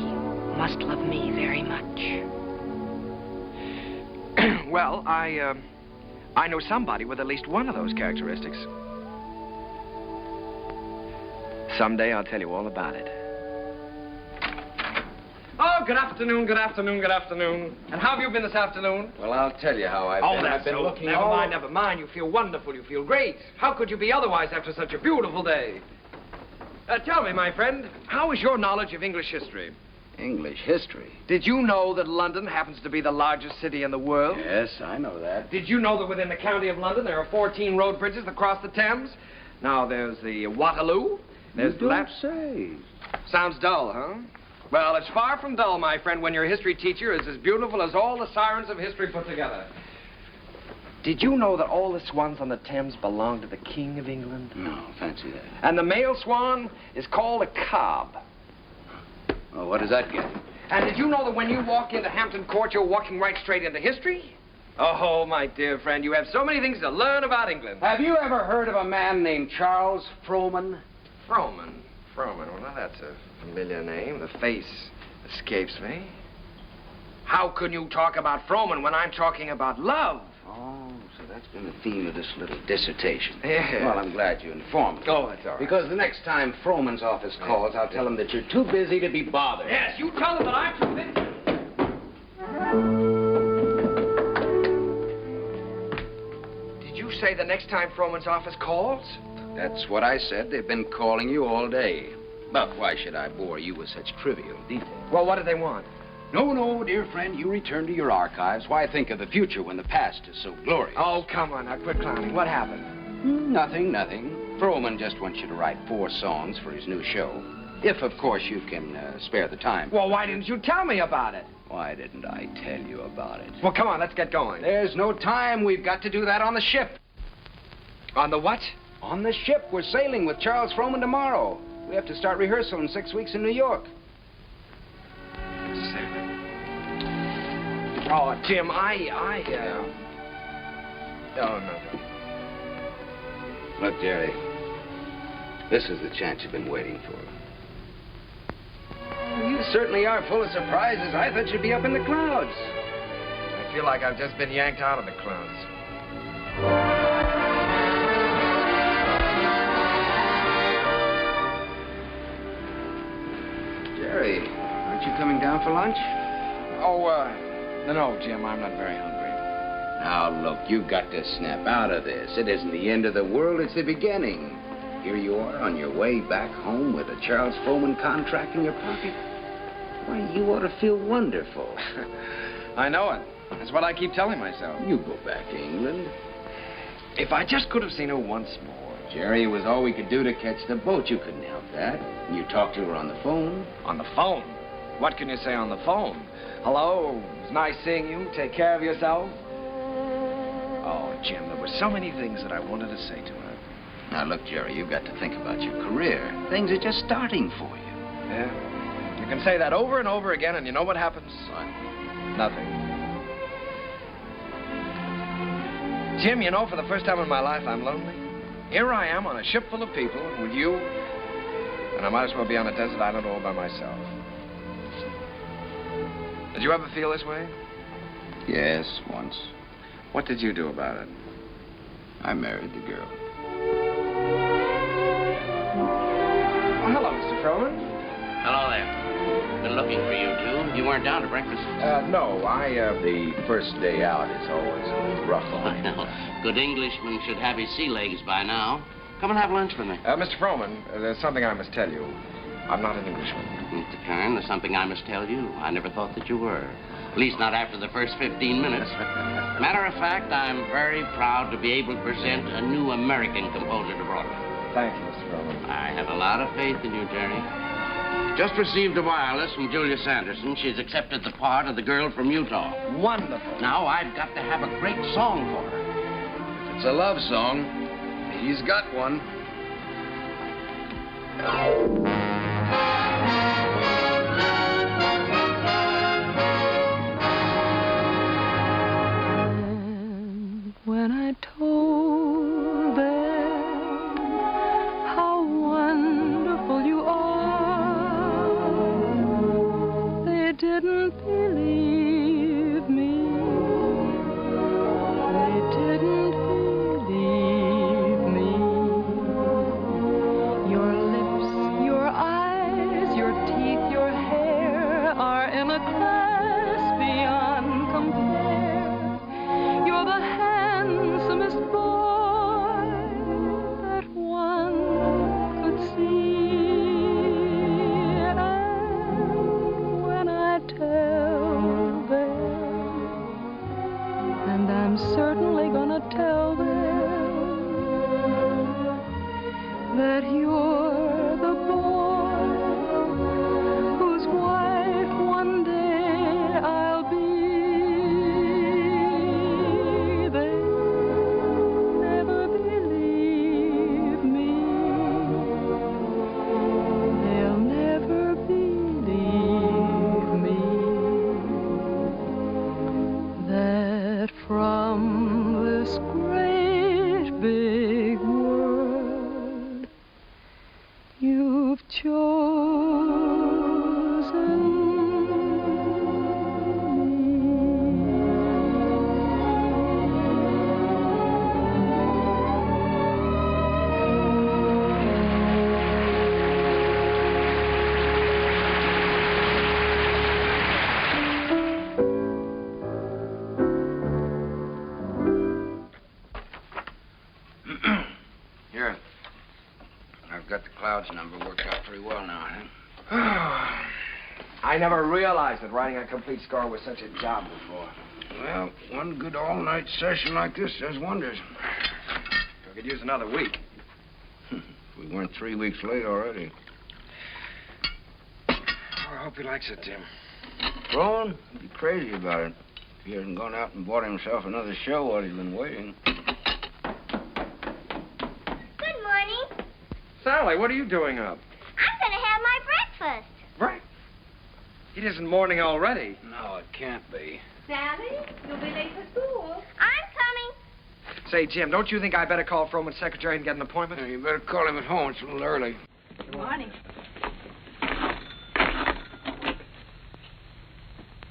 Speaker 20: must love me very much.
Speaker 10: Well, I know somebody with at least one of those characteristics. Someday I'll tell you all about it.
Speaker 21: Oh, good afternoon, good afternoon, good afternoon. And how have you been this afternoon?
Speaker 13: Well, I'll tell you how I've been. I've been looking
Speaker 21: Never mind, never mind. You feel wonderful. You feel great. How could you be otherwise after such a beautiful day? Tell me, my friend, how is your knowledge of English history?
Speaker 13: English history?
Speaker 21: Did you know that London happens to be the largest city in the world?
Speaker 13: Yes, I know that.
Speaker 21: Did you know that within the county of London there are 14 road bridges that cross the Thames? Now, there's the Waterloo. There's
Speaker 13: You don't say.
Speaker 21: Sounds dull, huh? Well, it's far from dull, my friend, when your history teacher is as beautiful as all the sirens of history put together. Did you know that all the swans on the Thames belong to the King of England?
Speaker 13: No, fancy that.
Speaker 21: And the male swan is called a cob.
Speaker 13: Well, what does that get?
Speaker 21: And did you know that when you walk into Hampton Court, you're walking right straight into history? Oh, my dear friend, you have so many things to learn about England.
Speaker 13: Have you ever heard of a man named Charles Frohman?
Speaker 10: Frohman. Well, now that's a familiar name. The face escapes me.
Speaker 21: How can you talk about Frohman when I'm talking about love?
Speaker 13: Oh, so that's been the theme of this little dissertation.
Speaker 21: Yeah.
Speaker 13: Well, I'm glad you informed me.
Speaker 21: Oh, that's all right.
Speaker 13: Because the next time Frohman's office calls, I'll tell him that you're too busy to be bothered.
Speaker 21: Yes, you tell him that I'm too busy. Did you say the next time Frohman's office calls?
Speaker 13: That's what I said. They've been calling you all day. But why should I bore you with such trivial details?
Speaker 21: Well, what do they want?
Speaker 13: No, dear friend, you return to your archives. Why think of the future when the past is so glorious?
Speaker 21: Oh, come on, now quit clowning. What happened?
Speaker 13: Nothing. Frohman just wants you to write 4 songs for his new show. If, of course, you can spare the time.
Speaker 21: Well, why didn't you tell me about it?
Speaker 13: Why didn't I tell you about it?
Speaker 21: Well, come on, let's get going.
Speaker 13: There's no time. We've got to do that on the ship.
Speaker 21: On the what?
Speaker 13: On the ship. We're sailing with Charles Frohman tomorrow. We have to start rehearsal in 6 weeks in New York.
Speaker 21: Oh, Jim, Oh, no.
Speaker 13: Look, Jerry, this is the chance you've been waiting for. You certainly are full of surprises. I thought you'd be up in the clouds.
Speaker 21: I feel like I've just been yanked out of the clouds.
Speaker 13: Jerry, aren't you coming down for lunch?
Speaker 21: No, Jim, I'm not very hungry.
Speaker 13: Now, look, you've got to snap out of this. It isn't the end of the world, it's the beginning. Here you are on your way back home with a Charles Frohman contract in your pocket. Why, you ought to feel wonderful.
Speaker 21: I know it. That's what I keep telling myself.
Speaker 13: You go back to England.
Speaker 21: If I just could have seen her once more.
Speaker 13: Jerry, it was all we could do to catch the boat. You couldn't help that. You talked to her on the phone.
Speaker 21: On the phone? What can you say on the phone? Hello, it's nice seeing you. Take care of yourself. Oh, Jim, there were so many things that I wanted to say to her.
Speaker 13: Now, look, Jerry, you've got to think about your career. Things are just starting for you.
Speaker 21: Yeah? You can say that over and over again, and you know what happens?
Speaker 13: What?
Speaker 21: Nothing. Jim, you know, for the first time in my life, I'm lonely. Here I am on a ship full of people with you, and I might as well be on a desert island all by myself. Did you ever feel this way?
Speaker 13: Yes, once.
Speaker 21: What did you do about it?
Speaker 13: I married the girl.
Speaker 21: Oh, hello, Mr. Frohman.
Speaker 16: Hello there. been looking for you two. You weren't down to breakfast.
Speaker 10: No, the first day out is always rough on me.
Speaker 16: Well, good Englishman should have his sea legs by now. Come and have lunch with me.
Speaker 10: Mr. Froman, there's something I must tell you. I'm not an Englishman.
Speaker 16: Mr. Kern, there's something I must tell you. I never thought that you were. At least not after the first 15 minutes. Matter of fact, I'm very proud to be able to present a new American composer to Broadway.
Speaker 10: Thank you, Mr. Froman.
Speaker 16: I have a lot of faith in you, Jerry. Just received a wireless from Julia Sanderson. She's accepted the part of the girl from Utah.
Speaker 10: Wonderful.
Speaker 16: Now I've got to have a great song for her.
Speaker 13: If it's a love song, he's got one.
Speaker 7: When I told them how wonderful you are, they didn't believe me. They didn't believe me. Your lips, your eyes, your teeth, your hair are in a class beyond compare. You're the handsomest boy that one could see. And when I tell them, and I'm certainly gonna tell them, that you're the boy whose wife one day I'll be, they never believe me. They'll never believe me that from this great big world you've chosen
Speaker 13: Here. I've got the Clouds number worked out pretty well now, huh?
Speaker 10: I never realized that writing a complete score was such a job before.
Speaker 13: Well, one good all-night session like this does wonders.
Speaker 10: I could use another week.
Speaker 13: We weren't 3 weeks late already.
Speaker 10: Oh, I hope he likes it, Tim.
Speaker 13: Rowan, he'd be crazy about it. If he hadn't gone out and bought himself another show while he's been waiting.
Speaker 12: Good morning.
Speaker 10: Sally, what are you doing up?
Speaker 12: I'm going to have my breakfast.
Speaker 10: Right. It isn't morning already.
Speaker 13: No, it can't be.
Speaker 5: Sally, you'll be late for school.
Speaker 12: I'm coming.
Speaker 10: Say, Jim, don't you think I better call Froman's secretary and get an appointment?
Speaker 13: You better call him at home. It's a little early.
Speaker 5: Good morning.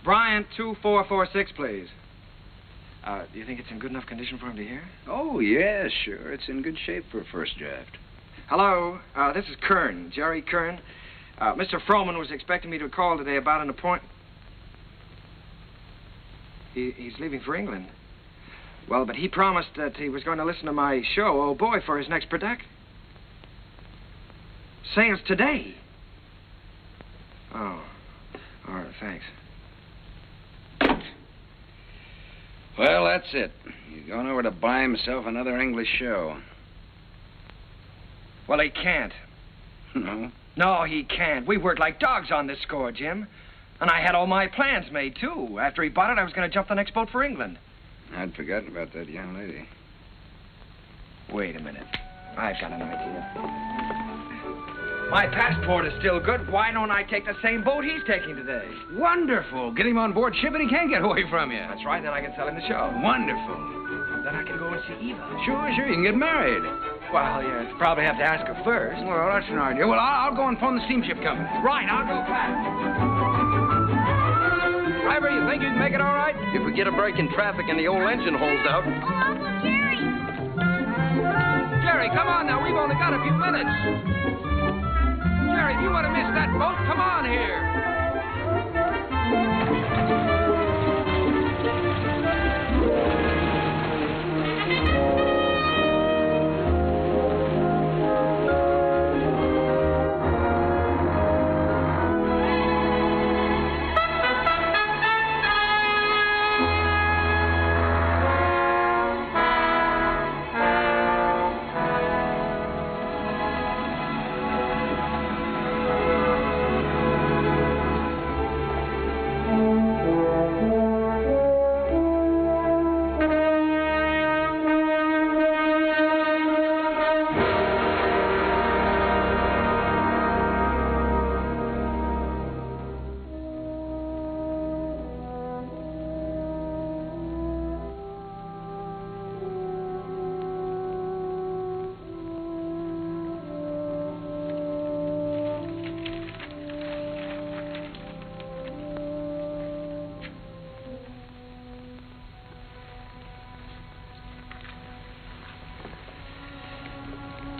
Speaker 10: Bryant 2446, please. Do you think it's in good enough condition for him to hear?
Speaker 13: Oh, yeah, sure. It's in good shape for a first draft.
Speaker 10: Hello, this is Kern, Jerry Kern. Mr. Froman was expecting me to call today about an appointment. He's leaving for England. Well, but he promised that he was going to listen to my show, Oh Boy, for his next production. Saying it's today. Oh, all right, thanks.
Speaker 13: Well, that's it. He's gone over to buy himself another English show.
Speaker 10: Well, he can't.
Speaker 13: No?
Speaker 10: No, he can't. We worked like dogs on this score, Jim. And I had all my plans made, too. After he bought it, I was going to jump the next boat for England.
Speaker 13: I'd forgotten about that young lady.
Speaker 10: Wait a minute. I've got an idea. My passport is still good. Why don't I take the same boat he's taking today?
Speaker 13: Wonderful. Get him on board ship and he can't get away from you.
Speaker 10: That's right. Then I can sell him the show.
Speaker 13: Wonderful.
Speaker 10: Then I can go and see Eva.
Speaker 13: Sure. You can get married.
Speaker 10: Well, you probably have to ask her first.
Speaker 13: Well, that's an idea. Well, I'll go and phone the steamship company.
Speaker 10: Right. I'll go back.
Speaker 21: Driver, you think you can make it all right? If we get a break in traffic and the old engine holds out.
Speaker 12: Oh, Uncle Jerry.
Speaker 21: Jerry, come on now. We've only got a few minutes. Jerry, if you want to miss that boat, come on here.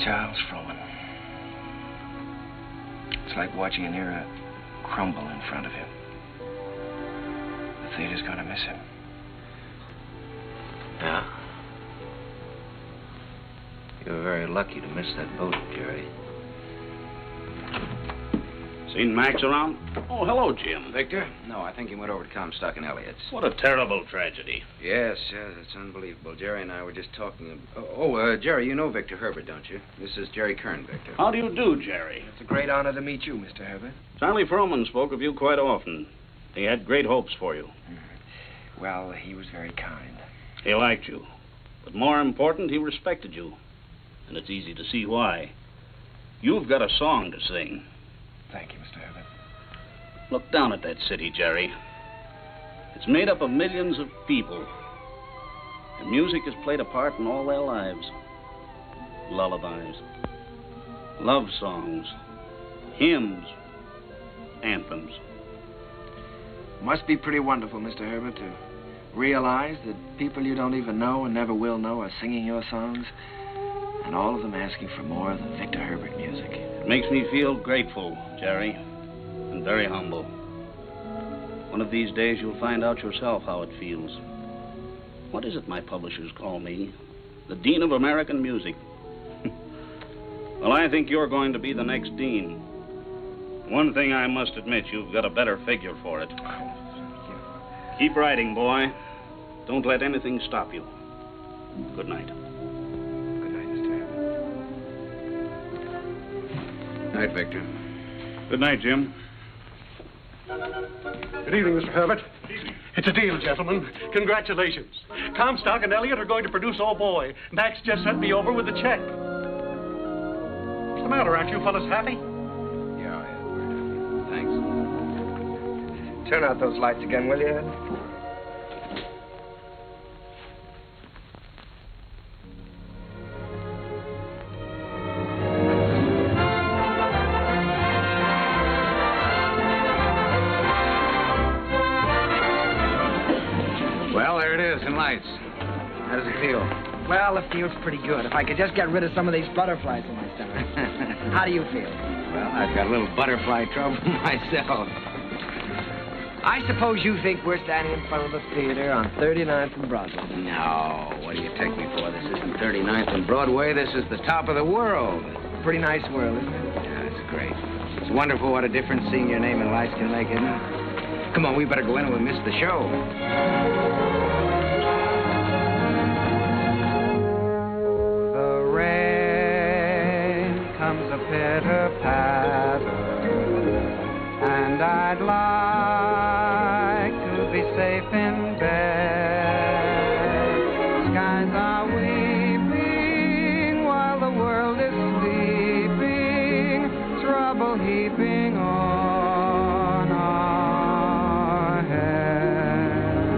Speaker 10: Charles Frohman. It's like watching an era crumble in front of him. The theater's gonna miss him.
Speaker 13: Yeah? You were very lucky to miss that boat, Jerry.
Speaker 1: Seen Max around? Oh, hello, Jim.
Speaker 13: Victor? No, I think he went over to Comstock and Elliott's.
Speaker 1: What a terrible tragedy.
Speaker 13: Yes, it's unbelievable. Jerry and I were just talking. Jerry, you know Victor Herbert, don't you? This is Jerry Kern, Victor.
Speaker 1: How do you do, Jerry?
Speaker 10: It's a great honor to meet you, Mr. Herbert.
Speaker 1: Charlie Frohman spoke of you quite often. He had great hopes for you.
Speaker 10: Well, he was very kind.
Speaker 1: He liked you. But more important, he respected you. And it's easy to see why. You've got a song to sing.
Speaker 10: Thank you, Mr. Herbert.
Speaker 1: Look down at that city, Jerry. It's made up of millions of people. And music has played a part in all their lives. Lullabies, love songs, hymns, anthems.
Speaker 10: Must be pretty wonderful, Mr. Herbert, to realize that people you don't even know and never will know are singing your songs, and all of them asking for more of the Victor Herbert music.
Speaker 1: It makes me feel grateful, Jerry, and very humble. One of these days you'll find out yourself how it feels. What is it my publishers call me? The Dean of American Music. Well, I think you're going to be the next dean. One thing I must admit, you've got a better figure for it. Keep writing, boy. Don't let anything stop you. Good night.
Speaker 13: Night, Victor.
Speaker 1: Good night, Jim.
Speaker 22: Good evening, Mr. Herbert. It's a deal, gentlemen. Congratulations. Comstock and Elliott are going to produce Oh Boy. Max just sent me over with the check. What's the matter? Aren't you fellas happy?
Speaker 13: Yeah, we're happy. Thanks.
Speaker 10: Turn out those lights again, will you, Ed?
Speaker 13: Lights. How does it feel?
Speaker 21: Well, it feels pretty good. If I could just get rid of some of these butterflies in my stomach. How do you feel?
Speaker 13: Well, I've got a little butterfly trouble myself.
Speaker 21: I suppose you think we're standing in front of the theater on 39th and Broadway.
Speaker 13: No, what do you take me for? This isn't 39th and Broadway. This is the top of the world.
Speaker 21: Pretty nice world, isn't it?
Speaker 13: Yeah, it's great. It's wonderful what a difference seeing your name in lights can make, isn't it? Come on, we better go in or we'll miss the show.
Speaker 14: Comes a pitter-patter, and I'd like to be safe in bed. Skies are weeping while the world is sleeping, trouble heaping on our heads.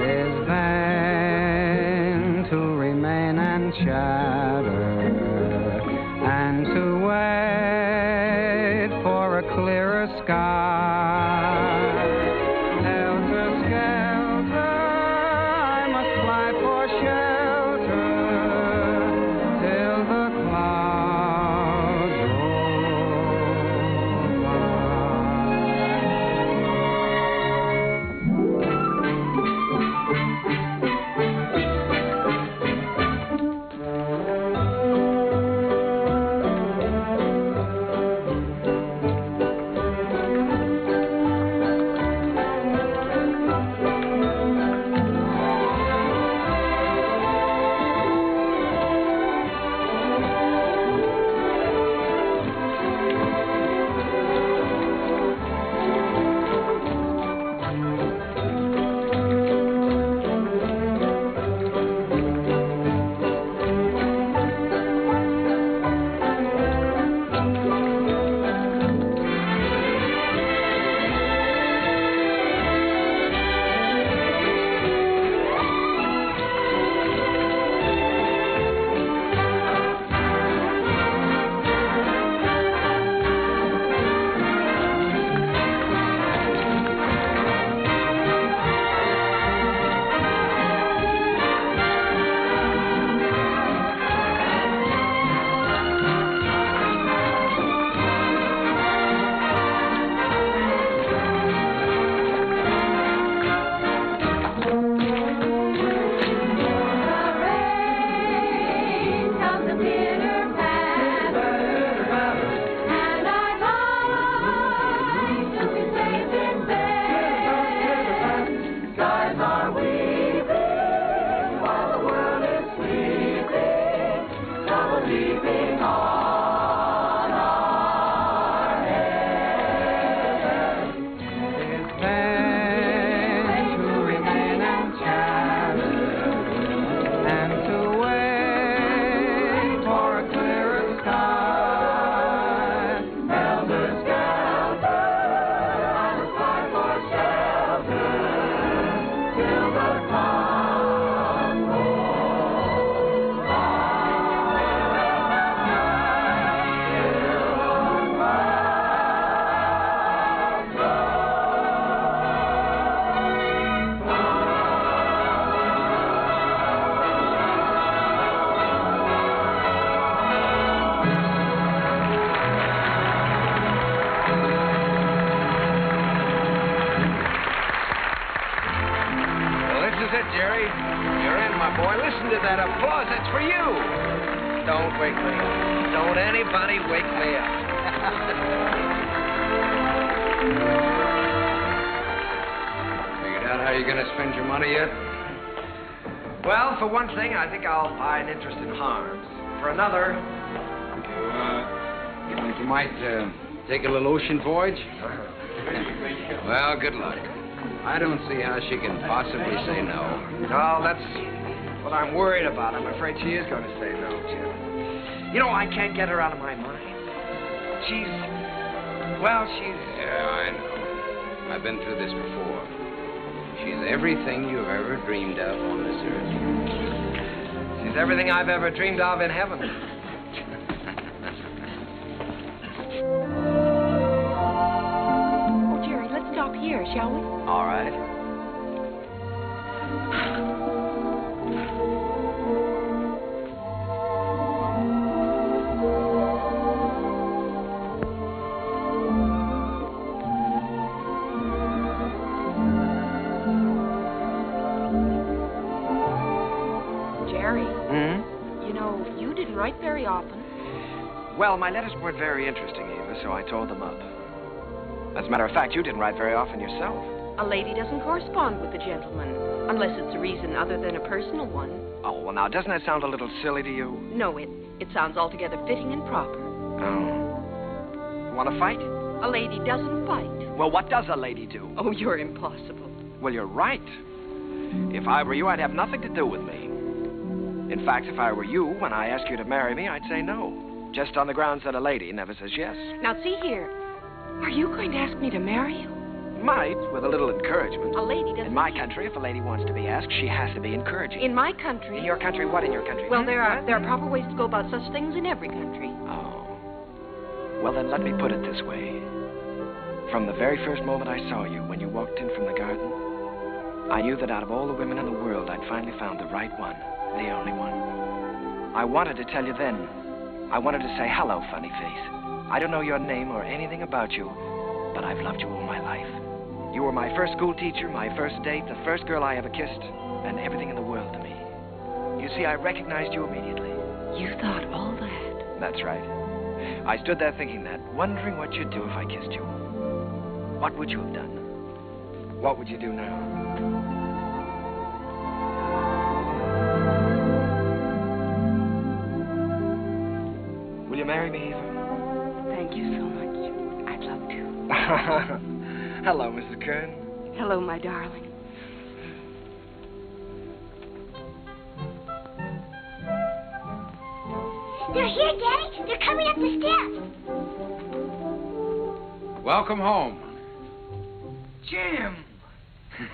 Speaker 14: It is vain to remain and chatter, and to wait for a clearer sky. Helter-skelter, I must fly for shelter till the clouds roll by.
Speaker 10: Jerry. You're in, my boy. Listen to that applause. That's for you. Don't wake me up. Don't anybody wake me up.
Speaker 13: Figured out how you're going to spend your money yet?
Speaker 10: Well, for one thing, I think I'll buy an interest in Harms. For another...
Speaker 13: You think you might take a little ocean voyage? Well, good luck. I don't see how she can possibly say no.
Speaker 10: No, that's what I'm worried about. I'm afraid she is going to say no, Jim. You know, I can't get her out of my mind. She's...
Speaker 13: Yeah, I know. I've been through this before. She's everything you've ever dreamed of on this earth.
Speaker 10: She's everything I've ever dreamed of in heaven.
Speaker 20: Oh, Jerry, let's stop here, shall we?
Speaker 10: All right.
Speaker 20: Jerry. You know, you didn't write very often.
Speaker 10: Well, my letters weren't very interesting, Eva, so I tore them up. As a matter of fact, you didn't write very often yourself.
Speaker 20: A lady doesn't correspond with a gentleman, unless it's a reason other than a personal one.
Speaker 10: Oh, well, now, doesn't that sound a little silly to you?
Speaker 20: No, it sounds altogether fitting and proper.
Speaker 10: Oh. You want to fight?
Speaker 20: A lady doesn't fight.
Speaker 10: Well, what does a lady do?
Speaker 20: Oh, you're impossible.
Speaker 10: Well, you're right. If I were you, I'd have nothing to do with me. In fact, if I were you, when I ask you to marry me, I'd say no. Just on the grounds that a lady never says yes.
Speaker 20: Now, see here. Are you going to ask me to marry you?
Speaker 10: Might, with a little encouragement.
Speaker 20: A lady doesn't...
Speaker 10: In my country, if a lady wants to be asked, she has to be encouraging.
Speaker 20: In my country...
Speaker 10: In your country? What in your country?
Speaker 20: Well, there are proper ways to go about such things in every country.
Speaker 10: Oh. Well, then let me put it this way. From the very first moment I saw you, when you walked in from the garden, I knew that out of all the women in the world, I'd finally found the right one, the only one. I wanted to tell you then. I wanted to say, hello, funny face. I don't know your name or anything about you, but I've loved you all my life. You were my first school teacher, my first date, the first girl I ever kissed, and everything in the world to me. You see, I recognized you immediately.
Speaker 20: You thought all that?
Speaker 10: That's right. I stood there thinking that, wondering what you'd do if I kissed you. What would you have done? What would you do now? Will you marry me, Eva?
Speaker 20: Thank you so much. I'd love to.
Speaker 10: Hello, Mrs. Kern.
Speaker 20: Hello, my darling.
Speaker 12: They're here, Daddy. They're coming up the steps.
Speaker 13: Welcome home.
Speaker 10: Jim!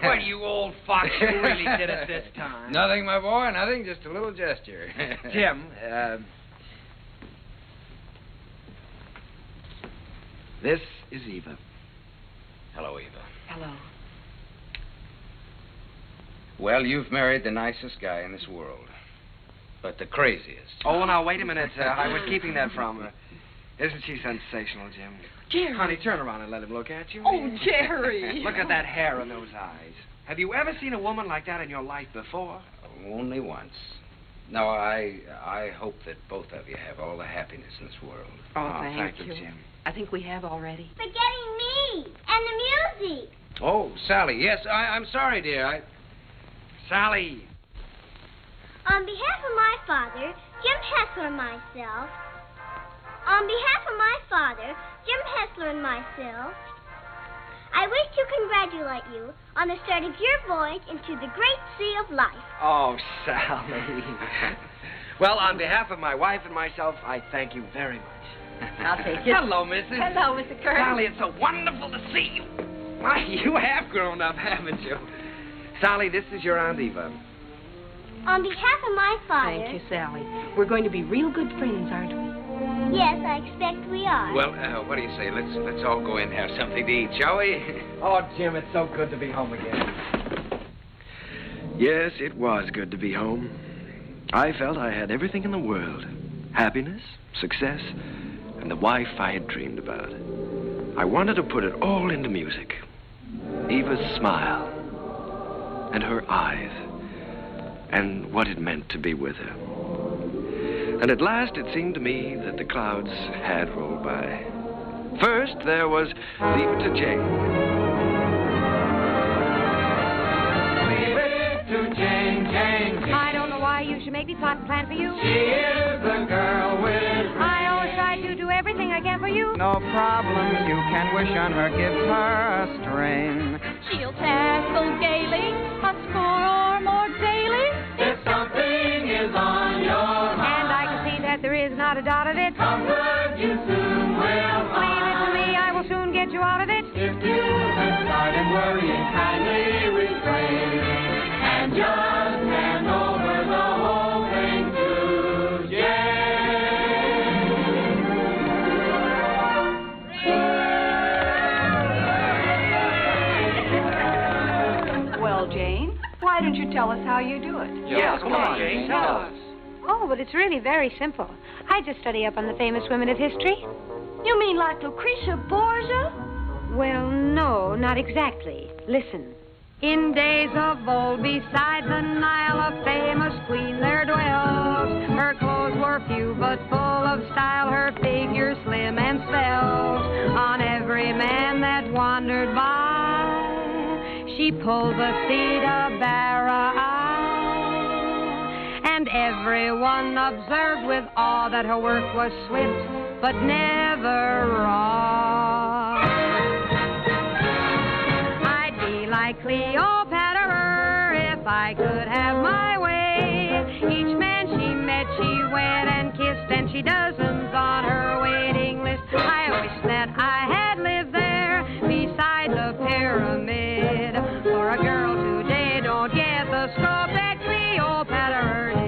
Speaker 10: What, you old fox, you really did it this time.
Speaker 13: Nothing, my boy, nothing, just a little gesture.
Speaker 10: Jim, this is Eva.
Speaker 13: Hello, Eva.
Speaker 20: Hello.
Speaker 13: Well, you've married the nicest guy in this world, but the craziest.
Speaker 10: Oh, now, wait a minute. I was keeping that from her. Isn't she sensational, Jim?
Speaker 20: Jerry.
Speaker 10: Honey, turn around and let him look at you.
Speaker 20: Oh, Jerry.
Speaker 10: Look at that hair and those eyes. Have you ever seen a woman like that in your life before?
Speaker 13: Only once. No, I hope that both of you have all the happiness in this world.
Speaker 20: Oh, thank
Speaker 10: you,
Speaker 20: you.
Speaker 10: Jim.
Speaker 20: I think we have already.
Speaker 12: Forgetting me and the music.
Speaker 13: Oh, Sally, yes, I'm sorry, dear.
Speaker 10: Sally.
Speaker 12: On behalf of my father, Jim Hessler and myself. On behalf of my father, Jim Hessler and myself, I wish to congratulate you on the start of your voyage into the great sea of life.
Speaker 10: Oh, Sally. Well, on behalf of my wife and myself, I thank you very much.
Speaker 20: I'll take it.
Speaker 10: Hello, Mrs.
Speaker 20: Hello, Mr. Kern.
Speaker 10: Sally, it's so wonderful to see you. Why, you have grown up, haven't you? Sally, this is your Aunt Eva.
Speaker 12: On behalf of my father...
Speaker 20: Thank you, Sally. We're going to be real good friends, aren't we?
Speaker 12: Yes, I expect we are.
Speaker 13: Well, what do you say? Let's all go in and have something to eat, shall we?
Speaker 10: Oh, Jim, it's so good to be home again. Yes, it was good to be home. I felt I had everything in the world. Happiness, success, and the wife I had dreamed about. I wanted to put it all into music. Eva's smile, and her eyes, and what it meant to be with her. And at last it seemed to me that the clouds had rolled by. First, there was Leave It to Jane.
Speaker 2: Leave it to Jane, Jane, Jane.
Speaker 3: I don't know why you should make me plot and plan for you.
Speaker 2: She is the girl with...
Speaker 3: I always try to do everything I can for you.
Speaker 15: No problem you can wish on her gives her a strain.
Speaker 7: She'll tackle gaily, a score or more daily.
Speaker 2: If something is on your mind,
Speaker 3: and I can see that there is not a dot of it.
Speaker 2: comfort you soon will find.
Speaker 3: Leave it to me, I will soon get you out of it.
Speaker 2: If you have started worrying, kindly refrain and just hand over the whole thing to
Speaker 17: Jane. Well, Jane, why don't you tell us how you do it?
Speaker 21: Yes, come on, Jane, tell us.
Speaker 3: Oh, but it's really very simple. I just study up on the famous women of history.
Speaker 8: You mean like Lucretia Borgia?
Speaker 3: Well, no, not exactly. Listen. In days of old, beside the Nile, a famous queen there dwelt. Her clothes were few, but full of style, her figure slim and svelte. On every man that wandered by, she pulled the Theta Bara. And everyone observed with awe that her work was swift, but never raw. I'd be like Cleopatra if I could have my way. Each man she met, she wed and kissed, and she dozens on her waiting list. I wish that I had lived there beside the pyramid. For a girl today don't get the scope that Cleopatra did.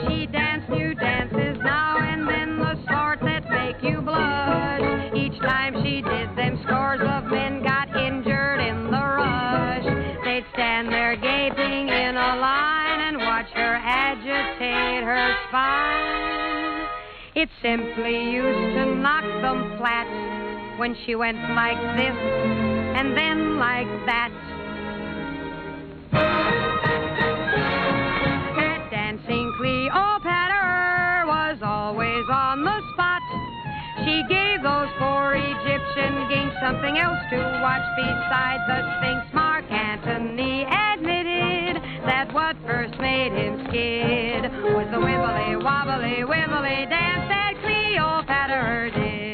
Speaker 3: She danced new dances now and then, the sort that make you blush. Each time she did them, scores of men got injured in the rush. They'd stand there gaping in a line and watch her agitate her spine. It simply used to knock them flat when she went like this and then like that. That dancing Cleopatra was always on the spot. She gave those poor Egyptian kings something else to watch besides the Sphinx. Mark Antony admitted that what first made him skid was the wibbly wobbly wibbly dance that Cleopatra did.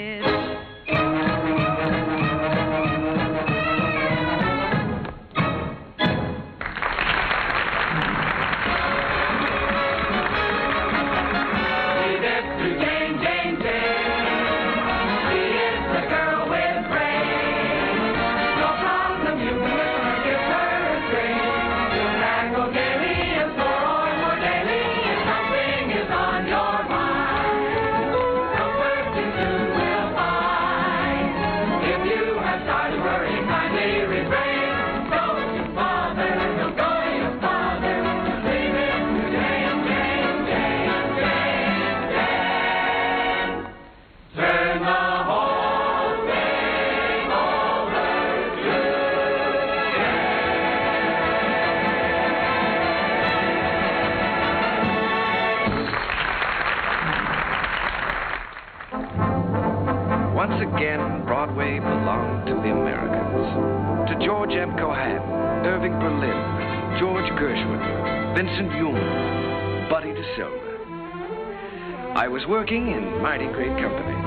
Speaker 10: Once again, Broadway belonged to the Americans. To George M. Cohan, Irving Berlin, George Gershwin, Vincent Yoon, Buddy DeSilva. I was working in mighty great company.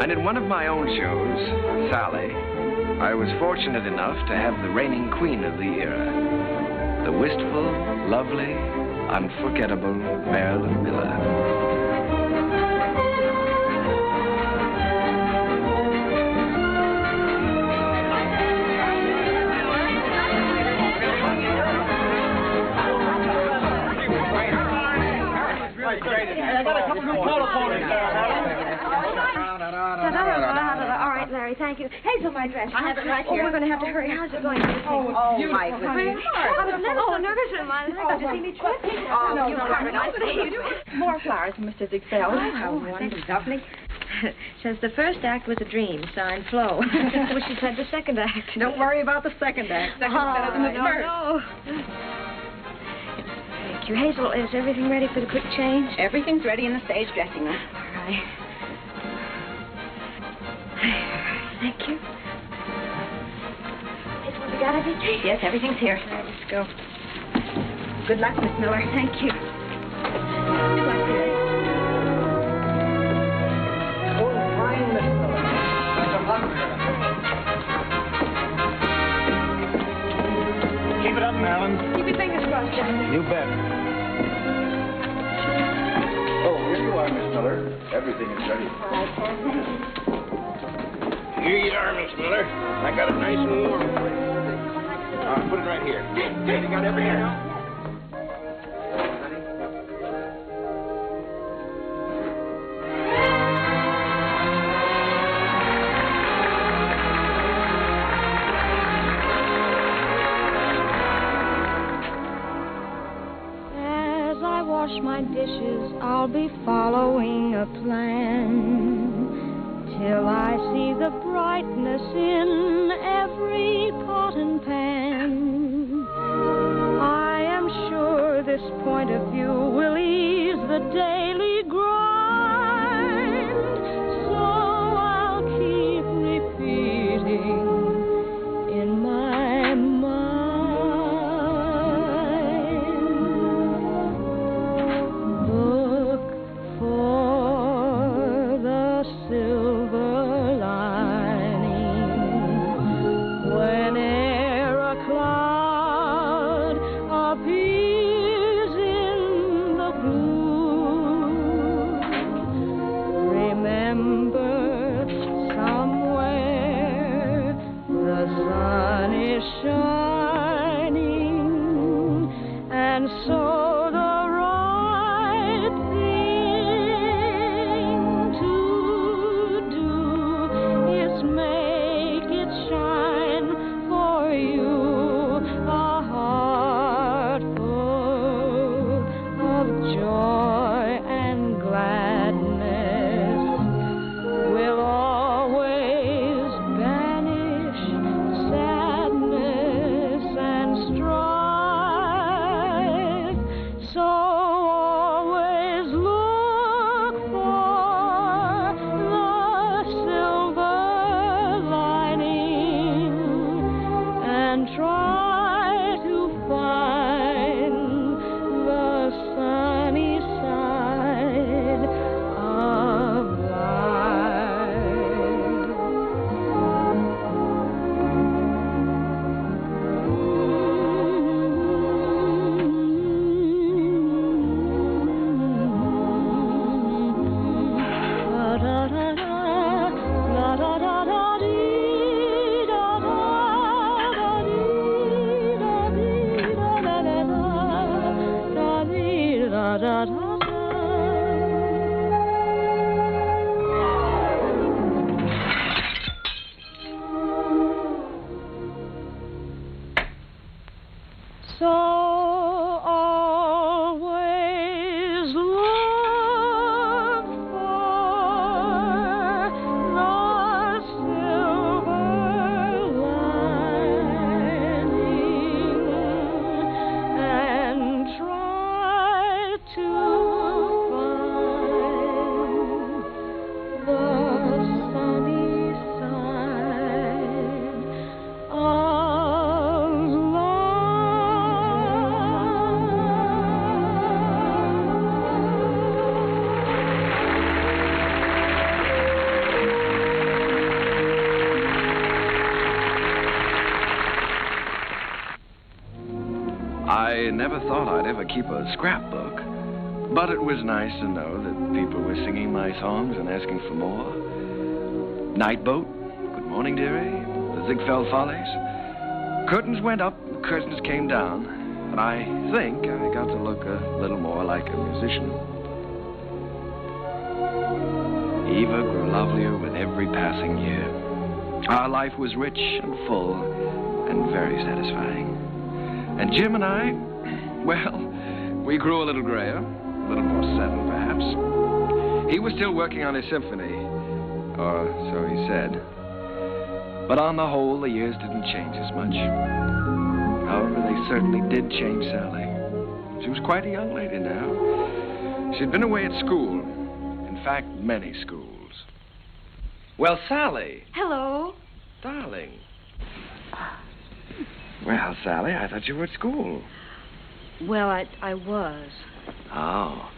Speaker 10: And in one of my own shows, Sally, I was fortunate enough to have the reigning queen of the era, the wistful, lovely, unforgettable Marilyn Miller.
Speaker 3: I got a couple new telephone. All right, Larry, thank you. Hazel, my dress. I have it right here. Oh, we're going to have to hurry. How's it going?
Speaker 17: Oh, my goodness.
Speaker 3: I was never so nervous in my life to see me trip.
Speaker 17: Oh, you are nice.
Speaker 3: More flowers from Mr. Ziegfeld.
Speaker 17: Oh, how wonderful.
Speaker 3: Lovely.
Speaker 4: Says the first act was a dream, signed Flo. Wish she'd said the second act.
Speaker 19: Don't worry about the second act. Second's better than the first.
Speaker 4: No. Thank you. Hazel, is everything ready for the quick change?
Speaker 19: Everything's ready in the stage dressing room.
Speaker 4: All right. Thank you. Hazel, we got everything?
Speaker 19: Yes, everything's here.
Speaker 4: All right, let's go.
Speaker 19: Good luck, Miss Miller.
Speaker 4: Thank you. Good luck, dear.
Speaker 9: Oh, fine, Miss Miller. That's a luck.
Speaker 22: Keep it up, Marilyn.
Speaker 4: Keep your fingers crossed, Johnny.
Speaker 22: You bet.
Speaker 13: Oh, here you are, Miss Miller. Everything is ready.
Speaker 4: All right, Sam.
Speaker 13: Here you are, Miss Miller. I got it nice and warm for you. Put it right here. You got everything else?
Speaker 3: Wash my dishes, I'll be following a plan till I see the brightness in every pot and pan. I am sure this point of view will ease the daily grind, so I'll keep repeating in my mind.
Speaker 10: I never thought I'd ever keep a scrapbook, but it was nice to know that people were singing my songs and asking for more. Night Boat, Good Morning Dearie, The Ziegfeld Follies. Curtains went up, curtains came down, and I think I got to look a little more like a musician. Eva grew lovelier with every passing year. Our life was rich and full and very satisfying. And Jim and I, well, we grew a little grayer, a little more settled, perhaps. He was still working on his symphony, Or so he said. But on the whole, the years didn't change as much. However, they certainly did change Sally. She was quite a young lady now. She'd been away at school. In fact, many schools. Well, Sally.
Speaker 4: Hello.
Speaker 10: Darling. Well, Sally, I thought you were at school.
Speaker 4: Well, I was.
Speaker 10: Oh.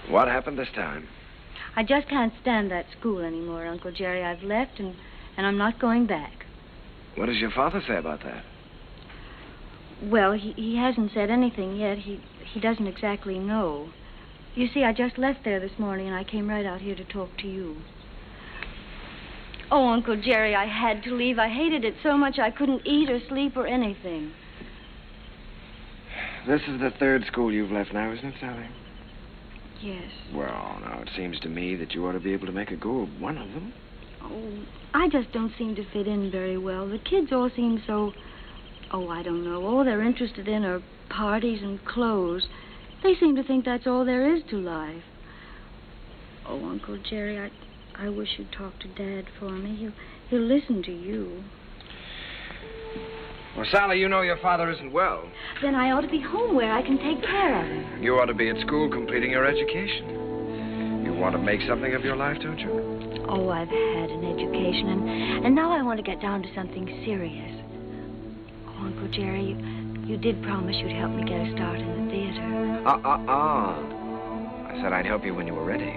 Speaker 10: What happened this time?
Speaker 4: I just can't stand that school anymore, Uncle Jerry. I've left, and I'm not going back.
Speaker 10: What does your father say about that?
Speaker 4: Well, he hasn't said anything yet. He doesn't exactly know. You see, I just left there this morning, and I came right out here to talk to you. Oh, Uncle Jerry, I had to leave. I hated it so much I couldn't eat or sleep or anything.
Speaker 10: This is the third school you've left now, isn't it, Sally?
Speaker 4: Yes.
Speaker 10: Well, now, it seems to me that you ought to be able to make a go of one of them.
Speaker 4: Oh, I just don't seem to fit in very well. The kids all seem so... Oh, I don't know. All they're interested in are parties and clothes. They seem to think that's all there is to life. Oh, Uncle Jerry, I wish you'd talk to Dad for me. He'll listen to you.
Speaker 10: Well, Sally, you know your father isn't well.
Speaker 4: Then I ought to be home where I can take care of him.
Speaker 10: You ought to be at school completing your education. You want to make something of your life, don't you?
Speaker 4: Oh, I've had an education, and now I want to get down to something serious. Oh, Uncle Jerry, you did promise you'd help me get a start in the theater.
Speaker 10: I said I'd help you when you were ready.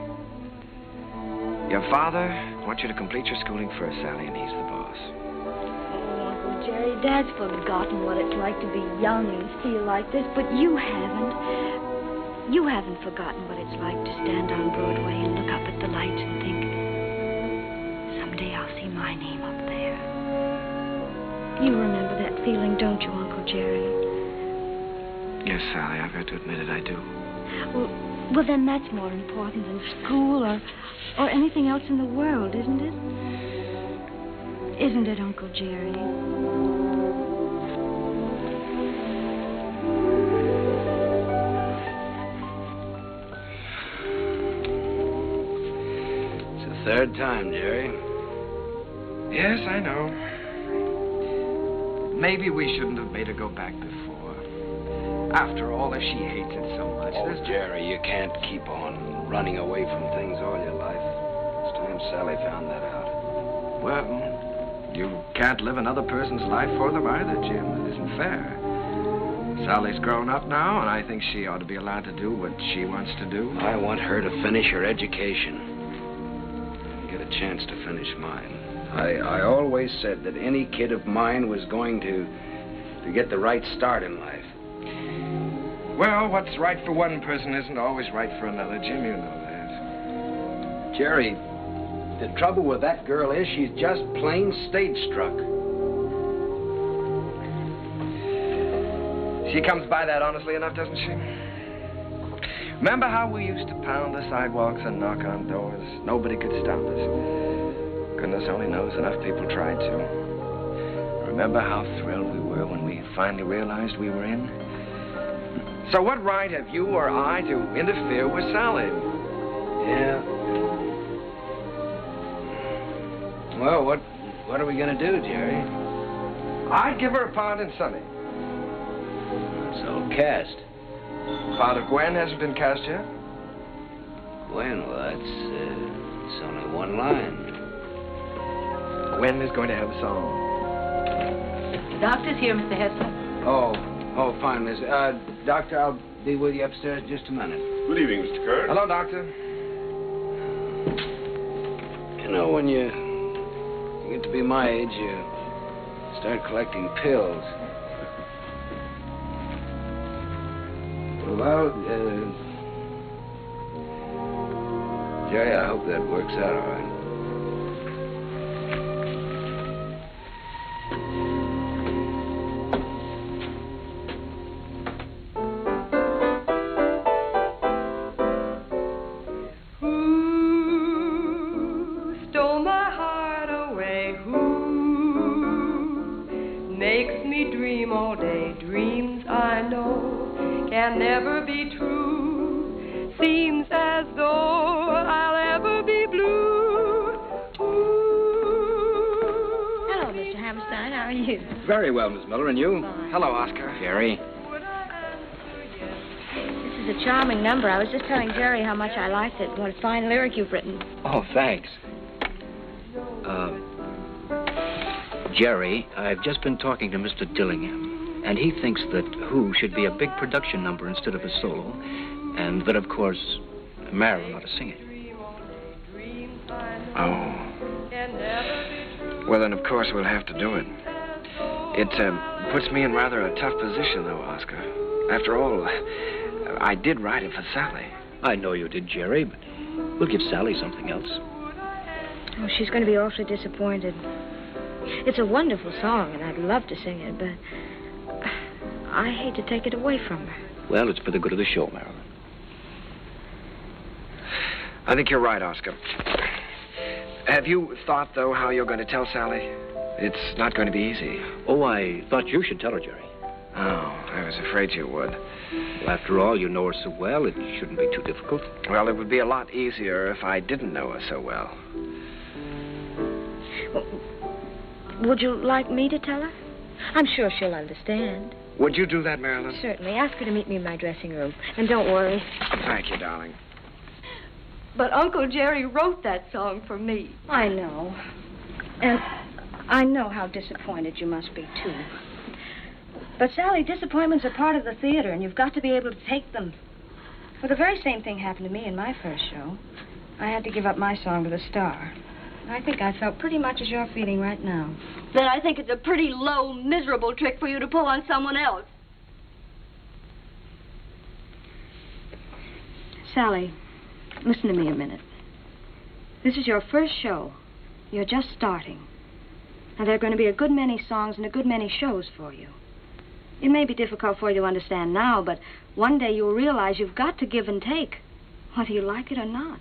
Speaker 10: Your father wants you to complete your schooling first, Sally, and he's the boss.
Speaker 4: Oh, Uncle Jerry, Dad's forgotten what it's like to be young and feel like this, but you haven't. You haven't forgotten what it's like to stand on Broadway and look up at the lights and think, someday I'll see my name up there. You remember that feeling, don't you, Uncle Jerry?
Speaker 10: Yes, Sally, I've got to admit it, I do.
Speaker 4: Well, then that's more important than school or anything else in the world, isn't it? Isn't it, Uncle Jerry?
Speaker 9: It's the third time, Jerry.
Speaker 10: Yes, I know. Maybe we shouldn't have made her go back before. After all, if she hates it so much...
Speaker 9: Oh, Jerry, you can't keep on running away from things all your life. It's time Sally found that out.
Speaker 10: Well, you can't live another person's life for them either, Jim. It isn't fair. Sally's grown up now, and I think she ought to be allowed to do what she wants to do.
Speaker 9: I want her to finish her education and get a chance to finish mine. I always said that any kid of mine was going to get the right start in life.
Speaker 10: Well, what's right for one person isn't always right for another, Jim. You know that.
Speaker 9: Jerry, the trouble with that girl is she's just plain stage-struck.
Speaker 10: She comes by that honestly enough, doesn't she? Remember how we used to pound the sidewalks and knock on doors? Nobody could stop us. Goodness only knows enough people tried to. Remember how thrilled we were when we finally realized we were in? So what right have you or I to interfere with Sally?
Speaker 9: Yeah. Well, what are we going to do, Jerry?
Speaker 10: I'd give her a part in Sonny.
Speaker 9: So cast.
Speaker 10: Part of Gwen hasn't been cast yet?
Speaker 9: Gwen, well, it's only one line.
Speaker 10: Gwen is going to have a song.
Speaker 11: The doctor's here, Mr. Heflin.
Speaker 9: Oh, fine, Miss. Doctor, I'll be with you upstairs in just a minute.
Speaker 18: Good evening, Mr. Kern.
Speaker 10: Hello, Doctor.
Speaker 9: You know, when you get to be my age, you start collecting pills. Well, Jerry, I hope that works out all right.
Speaker 2: Never be true. Seems as though I'll ever be blue.
Speaker 4: you?
Speaker 13: Very well, Miss Miller, and you?
Speaker 4: Fine.
Speaker 10: Hello, Oscar.
Speaker 13: Jerry.
Speaker 4: This is a charming number. I was just telling Jerry how much I liked it. What a fine lyric you've written.
Speaker 13: Oh, thanks. Jerry, I've just been talking to Mr. Dillingham, and he thinks that Who should be a big production number instead of a solo, and that, of course, Marilyn ought to sing it.
Speaker 10: Oh. Well, then, of course, we'll have to do it. It puts me in rather a tough position, though, Oscar. After all, I did write it for Sally.
Speaker 13: I know you did, Jerry, but we'll give Sally something else.
Speaker 4: Oh, she's going to be awfully disappointed. It's a wonderful song, and I'd love to sing it, but I hate to take it away from her.
Speaker 13: Well, it's for the good of the show, Marilyn.
Speaker 10: I think you're right, Oscar. Have you thought, though, how you're going to tell Sally? It's not going to be easy.
Speaker 13: Oh, I thought you should tell her, Jerry.
Speaker 10: Oh, I was afraid you would.
Speaker 13: Well, after all, you know her so well, it shouldn't be too difficult.
Speaker 10: Well, it would be a lot easier if I didn't know her so well.
Speaker 4: Would you like me to tell her? I'm sure she'll understand.
Speaker 10: Would you do that, Marilyn?
Speaker 4: Certainly. Ask her to meet me in my dressing room. And don't worry.
Speaker 10: Thank you, darling.
Speaker 4: But Uncle Jerry wrote that song for me. I know. And I know how disappointed you must be, too. But, Sally, disappointments are part of the theater, and you've got to be able to take them. Well, the very same thing happened to me in my first show. I had to give up my song to the star. I think I felt pretty much as you're feeling right now.
Speaker 6: Then I think it's a pretty low, miserable trick for you to pull on someone else.
Speaker 4: Sally, listen to me a minute. This is your first show. You're just starting. Now, there are going to be a good many songs and a good many shows for you. It may be difficult for you to understand now, but one day you'll realize you've got to give and take, whether you like it or not.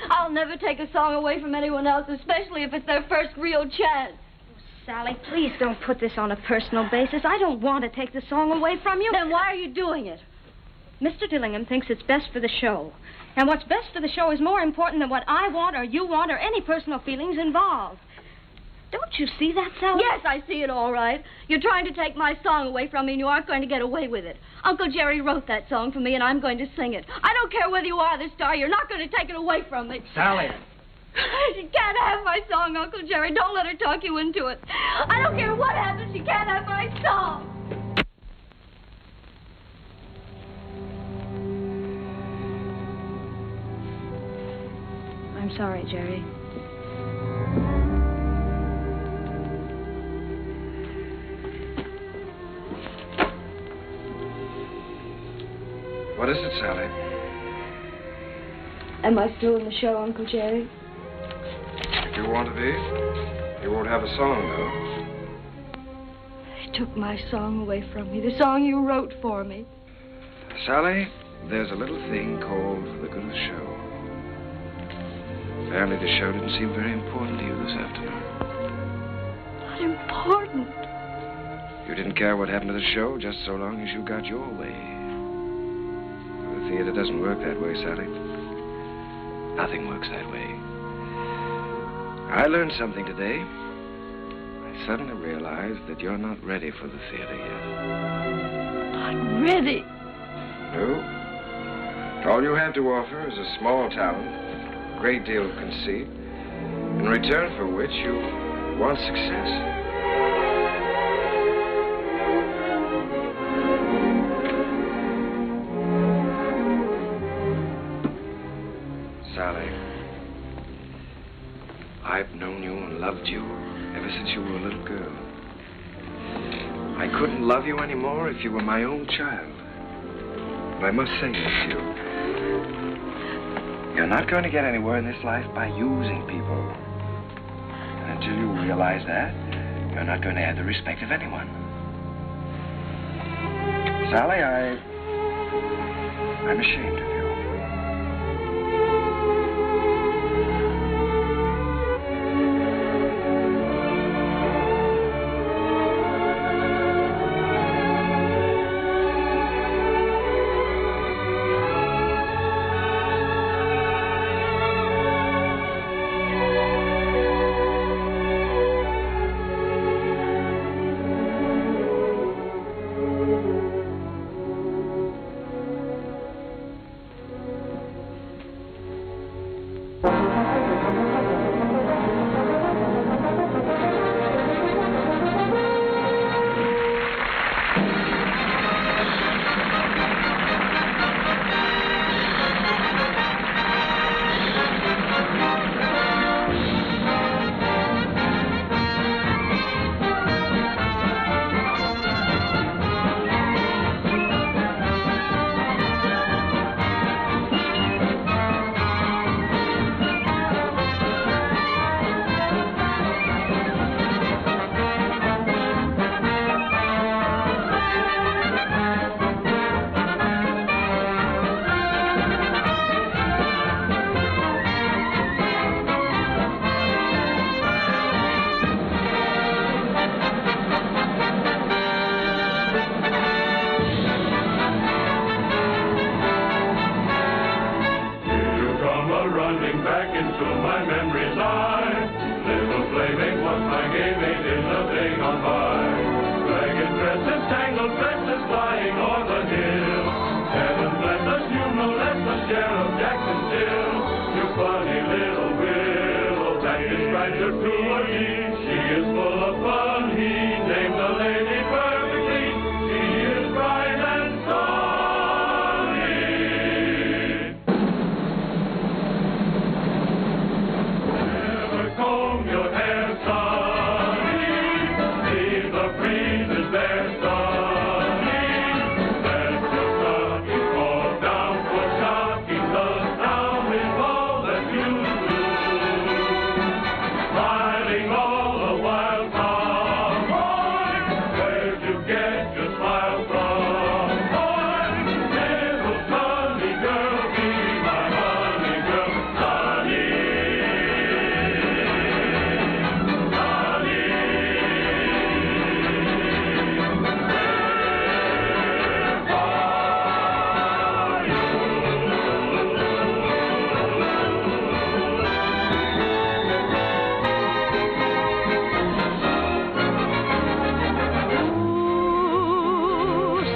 Speaker 6: I'll never take a song away from anyone else, especially if it's their first real chance.
Speaker 4: Sally, please don't put this on a personal basis. I don't want to take the song away from you.
Speaker 6: Then why are you doing it?
Speaker 4: Mr. Dillingham thinks it's best for the show. And what's best for the show is more important than what I want or you want or any personal feelings involved. Don't you see that, Sally?
Speaker 6: Yes, I see it all right. You're trying to take my song away from me, and you aren't going to get away with it. Uncle Jerry wrote that song for me, and I'm going to sing it. I don't care whether you are the star. You're not going to take it away from me.
Speaker 13: Sally.
Speaker 6: She can't have my song, Uncle Jerry. Don't let her talk you into it. I don't care what happens. She can't have my song.
Speaker 4: I'm sorry, Jerry.
Speaker 10: What is it, Sally?
Speaker 6: Am I still in the show, Uncle Jerry?
Speaker 10: If you want to be. You won't have a song, though.
Speaker 6: He took my song away from me, the song you wrote for me.
Speaker 10: Sally, there's a little thing called the good of the show. Apparently the show didn't seem very important to you this afternoon.
Speaker 6: Not important.
Speaker 10: You didn't care what happened to the show just so long as you got your way. The theater doesn't work that way, Sally. Nothing works that way. I learned something today. I suddenly realized that you're not ready for the theater yet.
Speaker 6: Not ready?
Speaker 10: No. All you have to offer is a small talent, a great deal of conceit, in return for which you want success. Sally, I've known you and loved you ever since you were a little girl. I couldn't love you anymore if you were my own child. But I must say this to you. You're not going to get anywhere in this life by using people. And until you realize that, you're not going to have the respect of anyone. Sally, I'm ashamed of you.
Speaker 2: back into my memory's eye. Little playmate was my game mate in the day gone by. Ragged dresses, tangled tresses, flying o'er the hill. Heaven bless us, you no less the Sheriff Jackson still. You funny little willow that describes her to a T. She is full of fun, he named the lady perfectly. She is bright and sunny. Never comb your hair, sonny. Leave the breezes there, sonny. Let your stockings fall down for shocking. The sound is all that you do. Smiling all the while, cowboy. Where'd you get your smile from, boy? Little sunny girl, be my honey girl, sunny.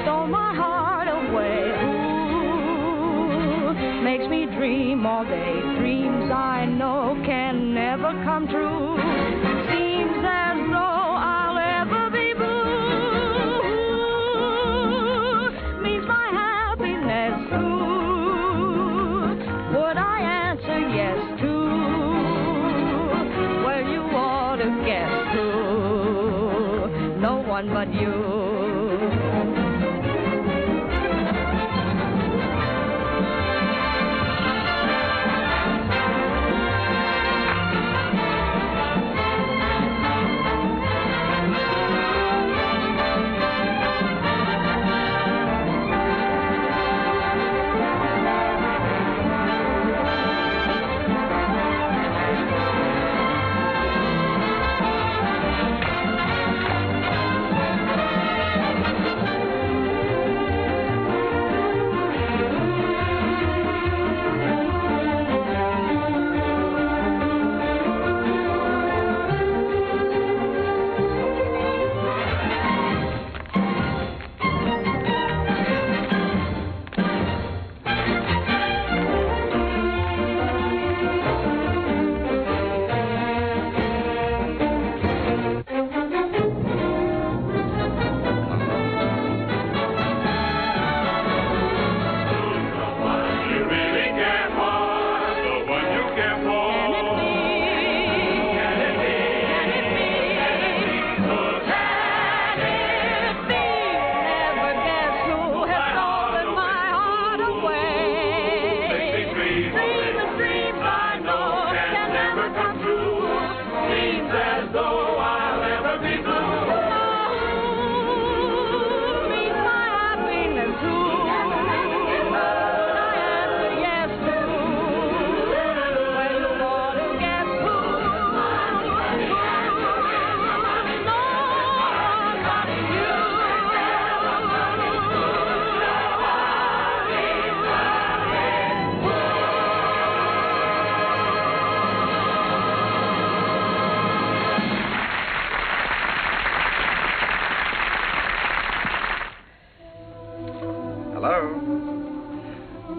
Speaker 7: Stole my heart away. Ooh, makes me dream all day. Dreams I know can never come true. Seems as though I'll ever be blue. Means my happiness too. Would I answer yes to? Well, you ought to guess who. No one but you.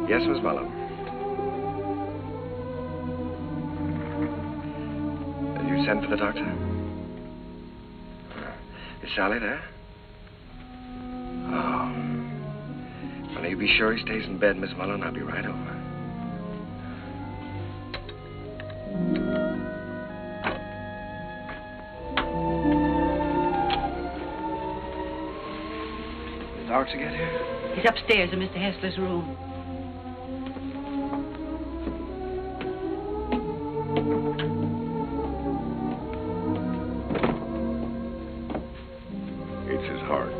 Speaker 10: Yes, Miss Mullen. You sent for the doctor? Is Sally there? Oh. Well, you be sure he stays in bed, Miss Mullen. I'll be right over. The doctor get here?
Speaker 19: He's upstairs in Mr. Hessler's room.
Speaker 16: It's his heart.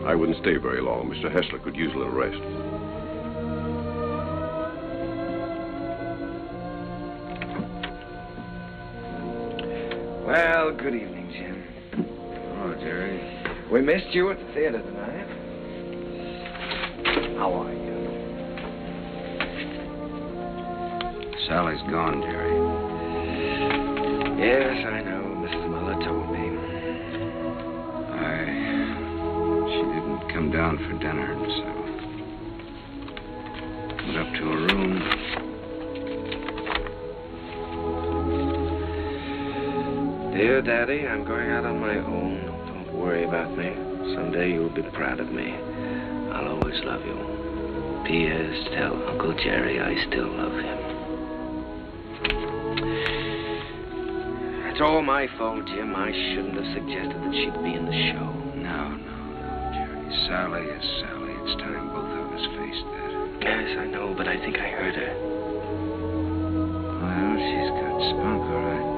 Speaker 16: I wouldn't stay very long. Mr. Hessler could use a little rest.
Speaker 10: Well, good evening, Jim.
Speaker 21: Oh, Jerry.
Speaker 10: We missed you at the theater tonight. How are you?
Speaker 13: Sally's gone, Jerry.
Speaker 10: Yes, I know. Mrs. Muller told me.
Speaker 13: She didn't come down for dinner, so went up to her room.
Speaker 10: Dear Daddy, I'm going out on my own. Don't worry about me. Someday you'll be proud of me. I'll always love you. P.S. Tell Uncle Jerry I still love him. It's all my fault, Jim. I shouldn't have suggested that she'd be in the show.
Speaker 13: No, Jerry. Sally is Sally. It's time both of us faced that.
Speaker 10: Yes, I know, but I think I heard her.
Speaker 13: Well, she's got spunk, all right.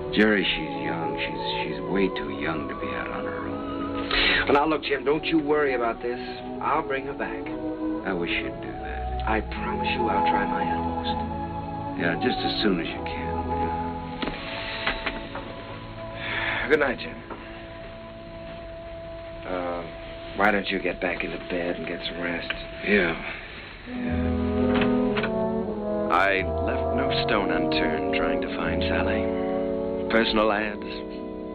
Speaker 13: But Jerry, she's young. She's way too young to be out on her own.
Speaker 10: Well, now, look, Jim, don't you worry about this. I'll bring her back.
Speaker 13: I wish you'd do that.
Speaker 10: I promise you I'll try my utmost.
Speaker 13: Yeah, just as soon as you can.
Speaker 10: Good night, Jim. Why don't you get back into bed and get some rest?
Speaker 13: Yeah.
Speaker 10: I left no stone unturned trying to find Sally. Personal ads,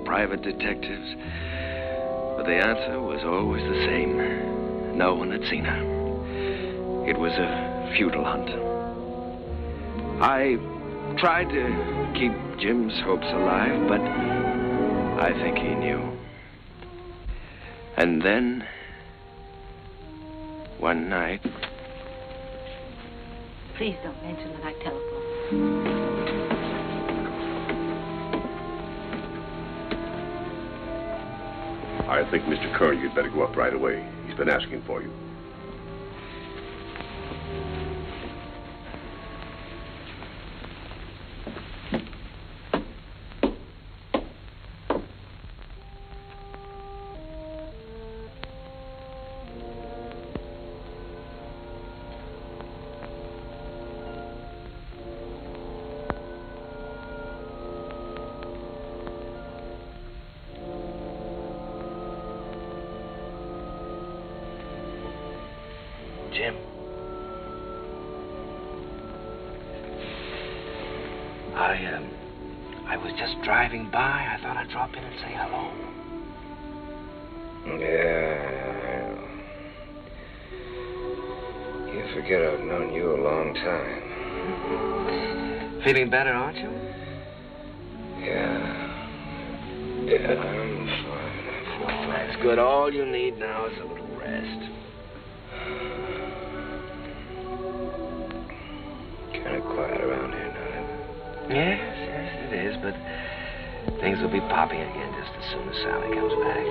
Speaker 10: private detectives. But the answer was always the same. No one had seen her. It was a futile hunt. I tried to keep Jim's hopes alive, but I think he knew. And then, one night...
Speaker 11: Please don't mention that I telephoned.
Speaker 16: I think, Mr. Kern, you'd better go up right away. He's been asking for you.
Speaker 10: Jim. I was just driving by. I thought I'd drop in and say hello.
Speaker 13: Yeah. You forget I've known you a long time.
Speaker 10: Feeling better, aren't you?
Speaker 13: Yeah, I'm fine. I feel fine.
Speaker 10: That's good. All you need now is a little rest.
Speaker 13: Kind of quiet around here now.
Speaker 10: Yes, it is, but things will be popping again just as soon as Sally comes back.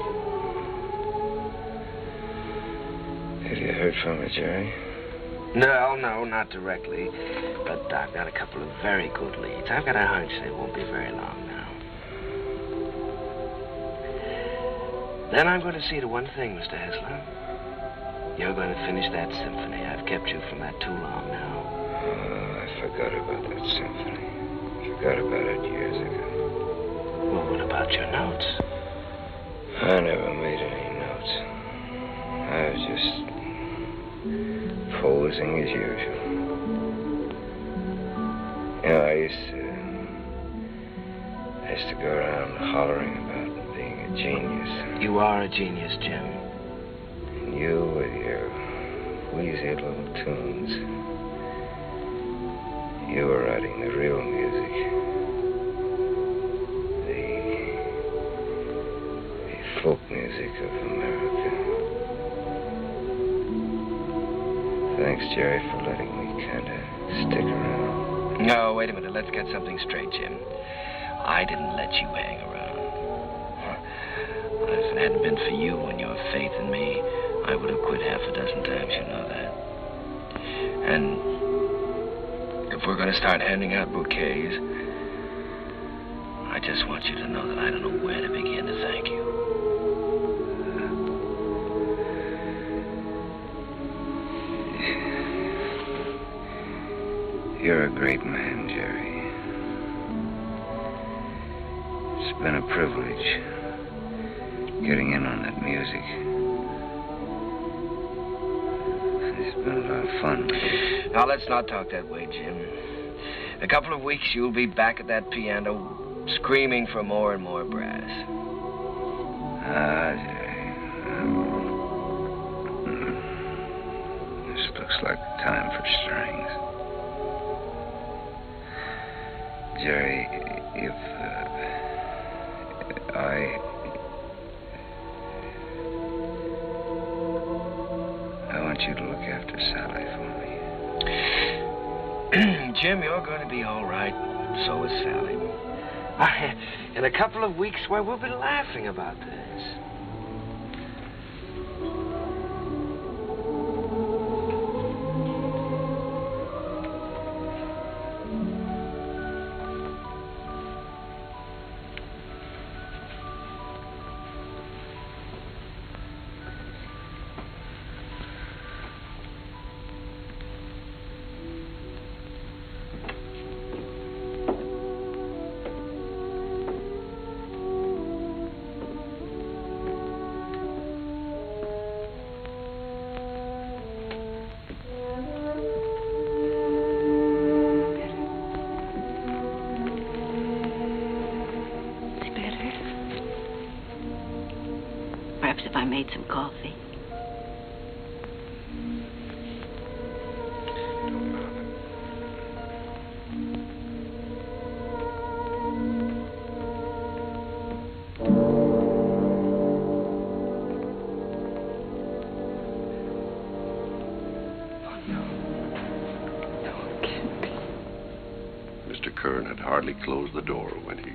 Speaker 13: Have you heard from her, Jerry?
Speaker 10: No, not directly. But I've got a couple of very good leads. I've got a hunch they won't be very long now. Then I'm going to see to one thing, Mr. Hessler. You're going to finish that symphony. I've kept you from that too long now.
Speaker 13: Oh, I forgot about that symphony. Forgot about it years ago.
Speaker 10: Well, what about your notes?
Speaker 13: I never made any notes. I was just posing as usual. You know, I used to go around hollering about being a genius.
Speaker 10: You are a genius, Jim.
Speaker 13: And you with your wheezy little tunes. You were writing the real music. The folk music of America. Thanks, Jerry, for letting me kind of stick around.
Speaker 10: No, wait a minute. Let's get something straight, Jim. I didn't let you hang around. If it hadn't been for you and your faith in me, I would have quit half a dozen times, you know that. And if we're going to start handing out bouquets, I just want you to know that I don't know where to begin to thank you.
Speaker 13: You're a great man, Jerry. It's been a privilege getting in on that music. It's been a lot of fun. Now, let's not talk that way, Jim. In a couple of weeks, you'll be back at that piano, screaming for more and more brass. This looks like the time for strings. Jerry, if I want you to look after Sally for me. Jim, you're going to be all right. So is Sally. In a couple of weeks, why, we'll be laughing about this.
Speaker 20: I made some coffee.
Speaker 16: Mr. Kern had hardly closed the door when he...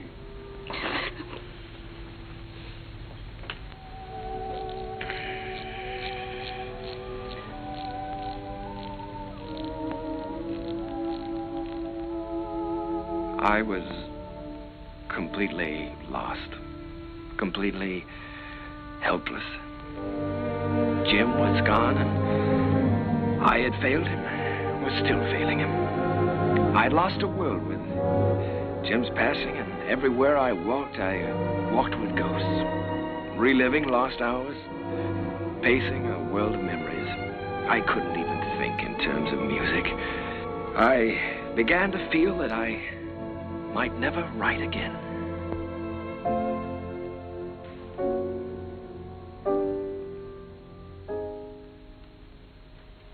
Speaker 10: I was completely lost, completely helpless. Jim was gone, and I had failed him, was still failing him. I'd lost a world with Jim's passing, and everywhere I walked with ghosts, reliving lost hours, pacing a world of memories. I couldn't even think in terms of music. I began to feel that I might never write again.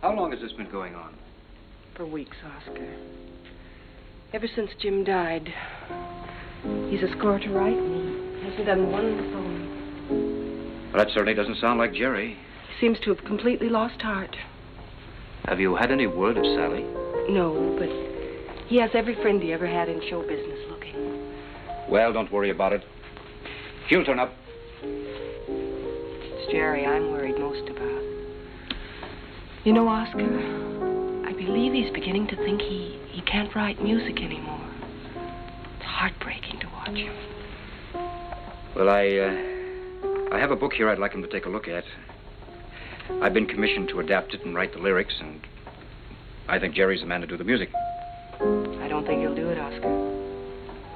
Speaker 5: How long has this been going on?
Speaker 20: For weeks, Oscar. Ever since Jim died. He's a score to write, and he hasn't done one song.
Speaker 5: Well, that certainly doesn't sound like Jerry.
Speaker 20: He seems to have completely lost heart.
Speaker 5: Have you had any word of Sally?
Speaker 20: No, but he has every friend he ever had in show business looking.
Speaker 5: Well, don't worry about it. She'll turn up.
Speaker 20: It's Jerry I'm worried most about. You know, Oscar, I believe he's beginning to think he can't write music anymore. It's heartbreaking to watch him.
Speaker 5: Well, I have a book here I'd like him to take a look at. I've been commissioned to adapt it and write the lyrics, and I think Jerry's the man to do the music.
Speaker 20: I don't think he'll do it, Oscar.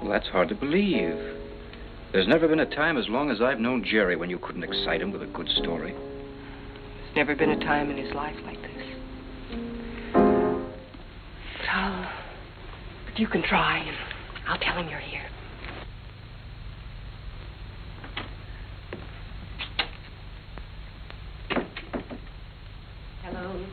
Speaker 5: Well, that's hard to believe. There's never been a time as long as I've known Jerry when you couldn't excite him with a good story.
Speaker 20: There's never been a time in his life like this. But you can try, and I'll tell him you're here. Hello.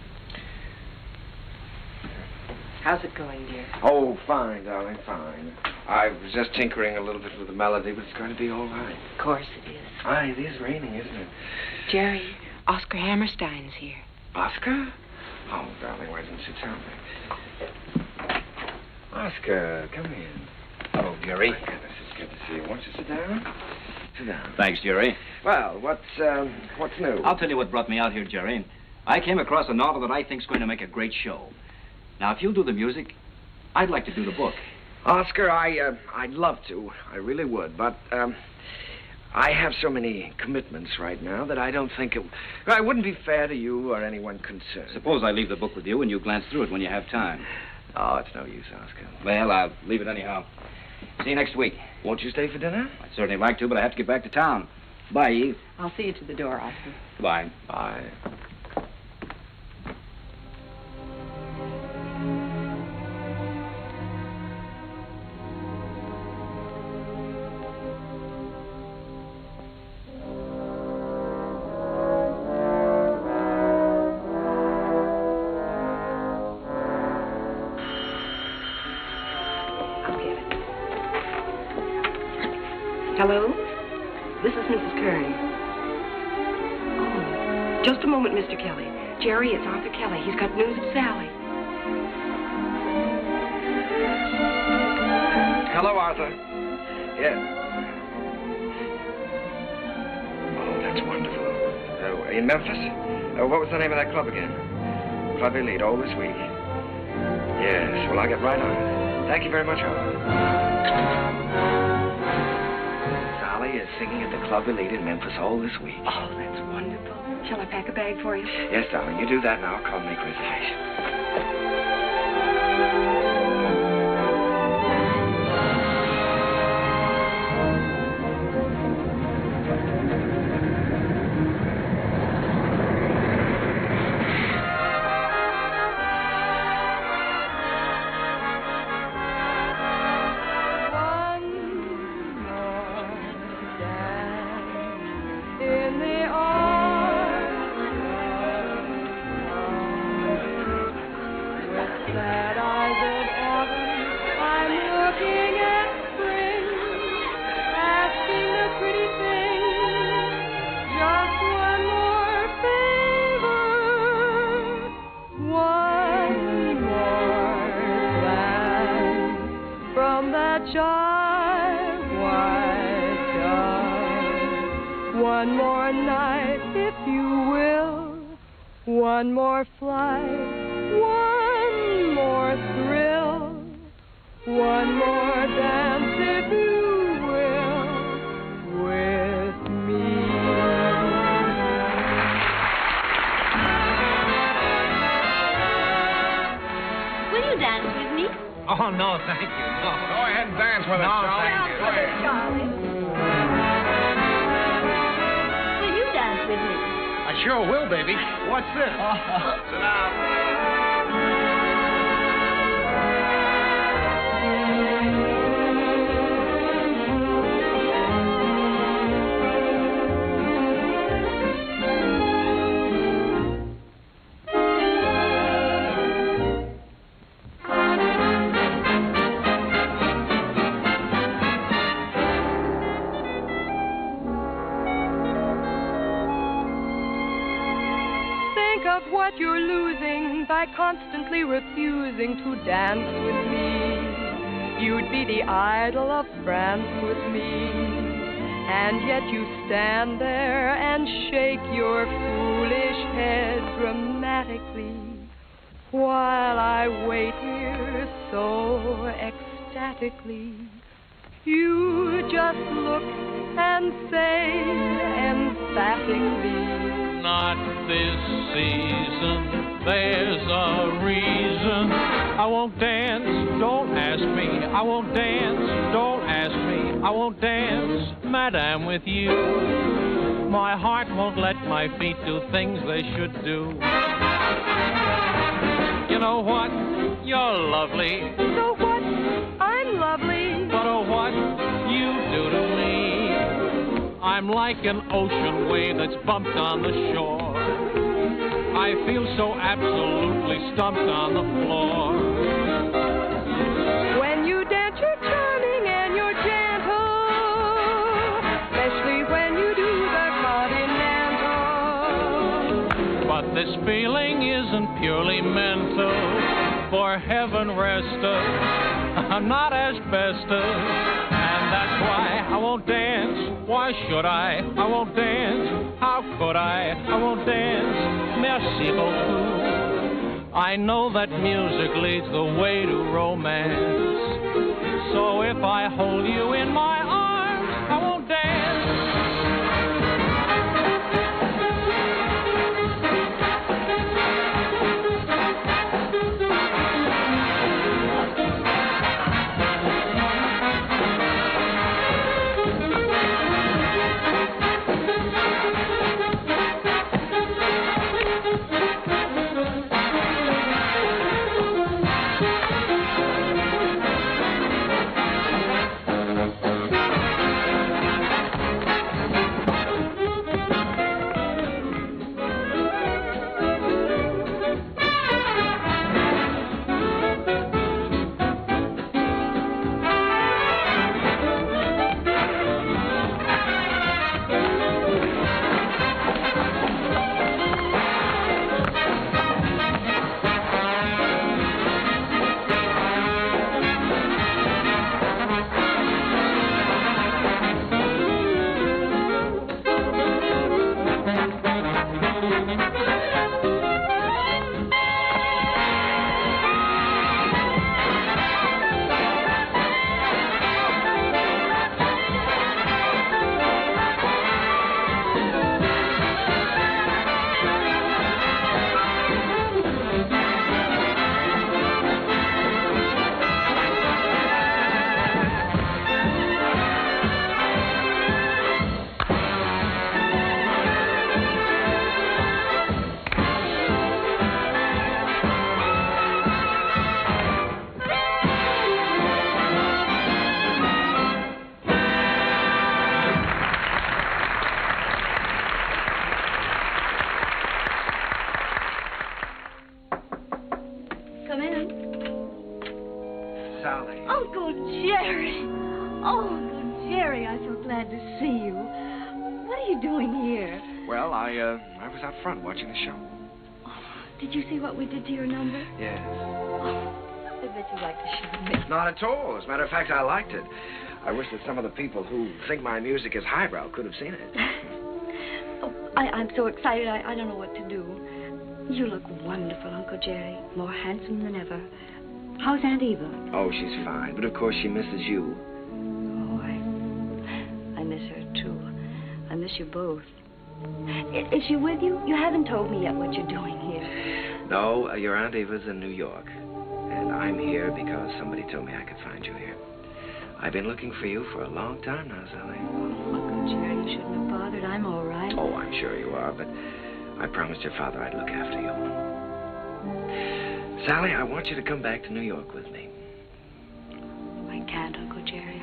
Speaker 20: How's it going, dear?
Speaker 10: Oh, fine, darling, fine. I was just tinkering a little bit with the melody, but it's going to be all right.
Speaker 20: Of course it is.
Speaker 10: Aye, it is raining, isn't it?
Speaker 20: Jerry, Oscar Hammerstein's here.
Speaker 10: Oscar? Oh, darling, why didn't you tell me? Oscar, come in.
Speaker 5: Hello, Jerry.
Speaker 10: My goodness, it's good to see you. Won't you sit down? Sit down.
Speaker 5: Thanks, Jerry.
Speaker 10: Well, what's new?
Speaker 5: I'll tell you what brought me out here, Jerry. I came across a novel that I think's going to make a great show. Now, if you'll do the music, I'd like to do the book.
Speaker 10: Oscar, I'd love to. I really would, but, I have so many commitments right now that I don't think it wouldn't be fair to you or anyone concerned.
Speaker 5: Suppose I leave the book with you and you glance through it when you have time.
Speaker 10: Oh, it's no use, Oscar.
Speaker 5: Well, I'll leave it anyhow. See you next week.
Speaker 10: Won't you stay for dinner?
Speaker 5: I'd certainly like to, but I have to get back to town. Bye, Eve.
Speaker 20: I'll see you to the door, Oscar.
Speaker 5: Bye.
Speaker 10: Bye.
Speaker 20: Hello? This is Mrs. Kern. Oh, just a moment, Mr. Kelly. Jerry, it's Arthur Kelly. He's got news of Sally.
Speaker 21: Hello, Arthur. Yeah. Oh, that's wonderful. In Memphis? What was the name of that club again? Club Elite, all this week. Yes, well, I'll get right on it. Thank you very much, Arthur. Sally is singing at the Club Elite in Memphis all this week.
Speaker 20: Oh, that's wonderful. Shall I pack a bag for you?
Speaker 21: Yes, darling, you do that and I'll call and make reservations.
Speaker 2: One more night, if you will. One more flight, one more thrill. One more dance, if you will, with me.
Speaker 6: Will you dance with me?
Speaker 1: Oh, no, thank you. No.
Speaker 21: Go ahead and dance with us,
Speaker 1: No,
Speaker 21: Charlie.
Speaker 1: thank you.
Speaker 21: Go ahead.
Speaker 6: Charlie. Will you dance with me?
Speaker 1: I sure will, baby. What's this?
Speaker 21: Sit down.
Speaker 2: What you're losing by constantly refusing to dance with me. You'd be the idol of France with me, and yet you stand there and shake your foolish head dramatically, while I wait here so ecstatically. You just look and say emphatically,
Speaker 18: not this season, there's a reason. I won't dance, don't ask me. I won't dance, don't ask me. I won't dance, madame, with you. My heart won't let my feet do things they should do. You know what? You're lovely.
Speaker 2: So what? I'm lovely.
Speaker 18: But oh, what you do to me. I'm like an ocean wave that's bumped on the shore. I feel so absolutely stumped on the floor.
Speaker 2: When you dance, you're charming and you're gentle, especially when you do the continental.
Speaker 18: But this feeling isn't purely mental. For heaven rest us, not asbestos. And that's why I won't dance. Why should I? I won't dance. How could I? I won't dance. Merci beaucoup. I know that music leads the way to romance. So if I hold you in my arms, I won't dance.
Speaker 9: Sally.
Speaker 6: Uncle Jerry. Oh, Uncle Jerry, I'm so glad to see you. What are you doing here?
Speaker 10: Well, I was out front watching the show.
Speaker 6: Did you see what we did to your number?
Speaker 10: Yes.
Speaker 6: I bet you'd like to show me.
Speaker 10: Not at all. As a matter of fact, I liked it. I wish that some of the people who think my music is highbrow could have seen it.
Speaker 6: I'm so excited, I don't know what to do. You look wonderful, Uncle Jerry. More handsome than ever. How's Aunt Eva?
Speaker 10: Oh, she's fine. But of course she misses you.
Speaker 6: Oh, I miss her, too. I miss you both. Is she with you? You haven't told me yet what you're doing here.
Speaker 10: No, your Aunt Eva's in New York. And I'm here because somebody told me I could find you here. I've been looking for you for a long time now, Sally.
Speaker 6: Oh, Uncle Jerry, you shouldn't have bothered. I'm all right.
Speaker 10: Oh, I'm sure you are, but I promised your father I'd look after you. Sally, I want you to come back to New York with me.
Speaker 6: I can't, Uncle Jerry.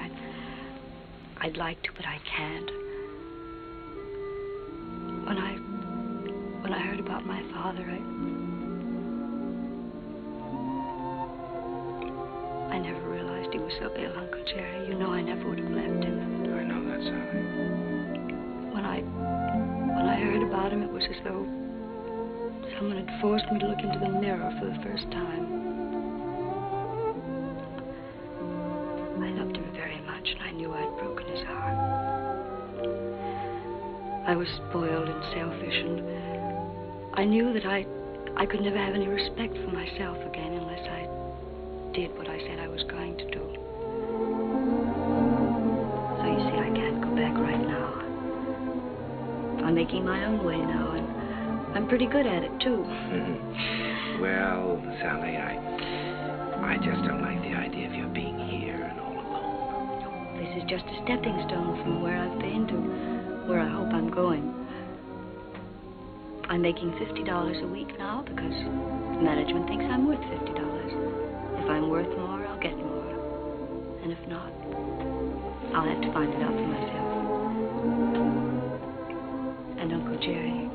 Speaker 6: I'd like to, but I can't. When I heard about my father, I never realized he was so ill, Uncle Jerry. You know I never would have left him.
Speaker 10: I know that, Sally.
Speaker 6: When I heard about him, it was as though someone had forced me to look into the mirror for the first time. I loved him very much, and I knew I'd broken his heart. I was spoiled and selfish, and I knew that I could never have any respect for myself again unless I did what I said I was going to do. So you see, I can't go back right now. I'm making my own way now, and I'm pretty good at it, too.
Speaker 10: Well, Sally, I just don't like the idea of you being here and all alone.
Speaker 6: This is just a stepping stone from where I've been to where I hope I'm going. I'm making $50 a week now because management thinks I'm worth $50. If I'm worth more, I'll get more. And if not, I'll have to find it out for myself. And Uncle Jerry,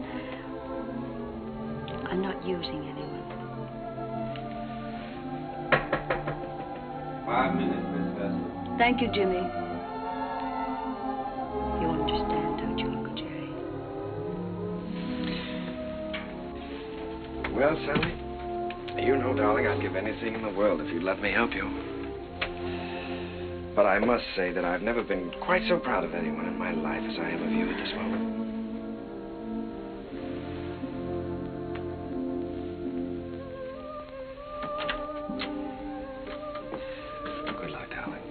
Speaker 6: I'm not using anyone.
Speaker 5: 5 minutes, Miss Heflin.
Speaker 6: Thank you, Jimmy. You understand, don't you, Uncle Jerry?
Speaker 10: Well, Sally, you know, darling, I'd give anything in the world if you'd let me help you. But I must say that I've never been quite so proud of anyone in my life as I am of you at this moment. Good luck, darling.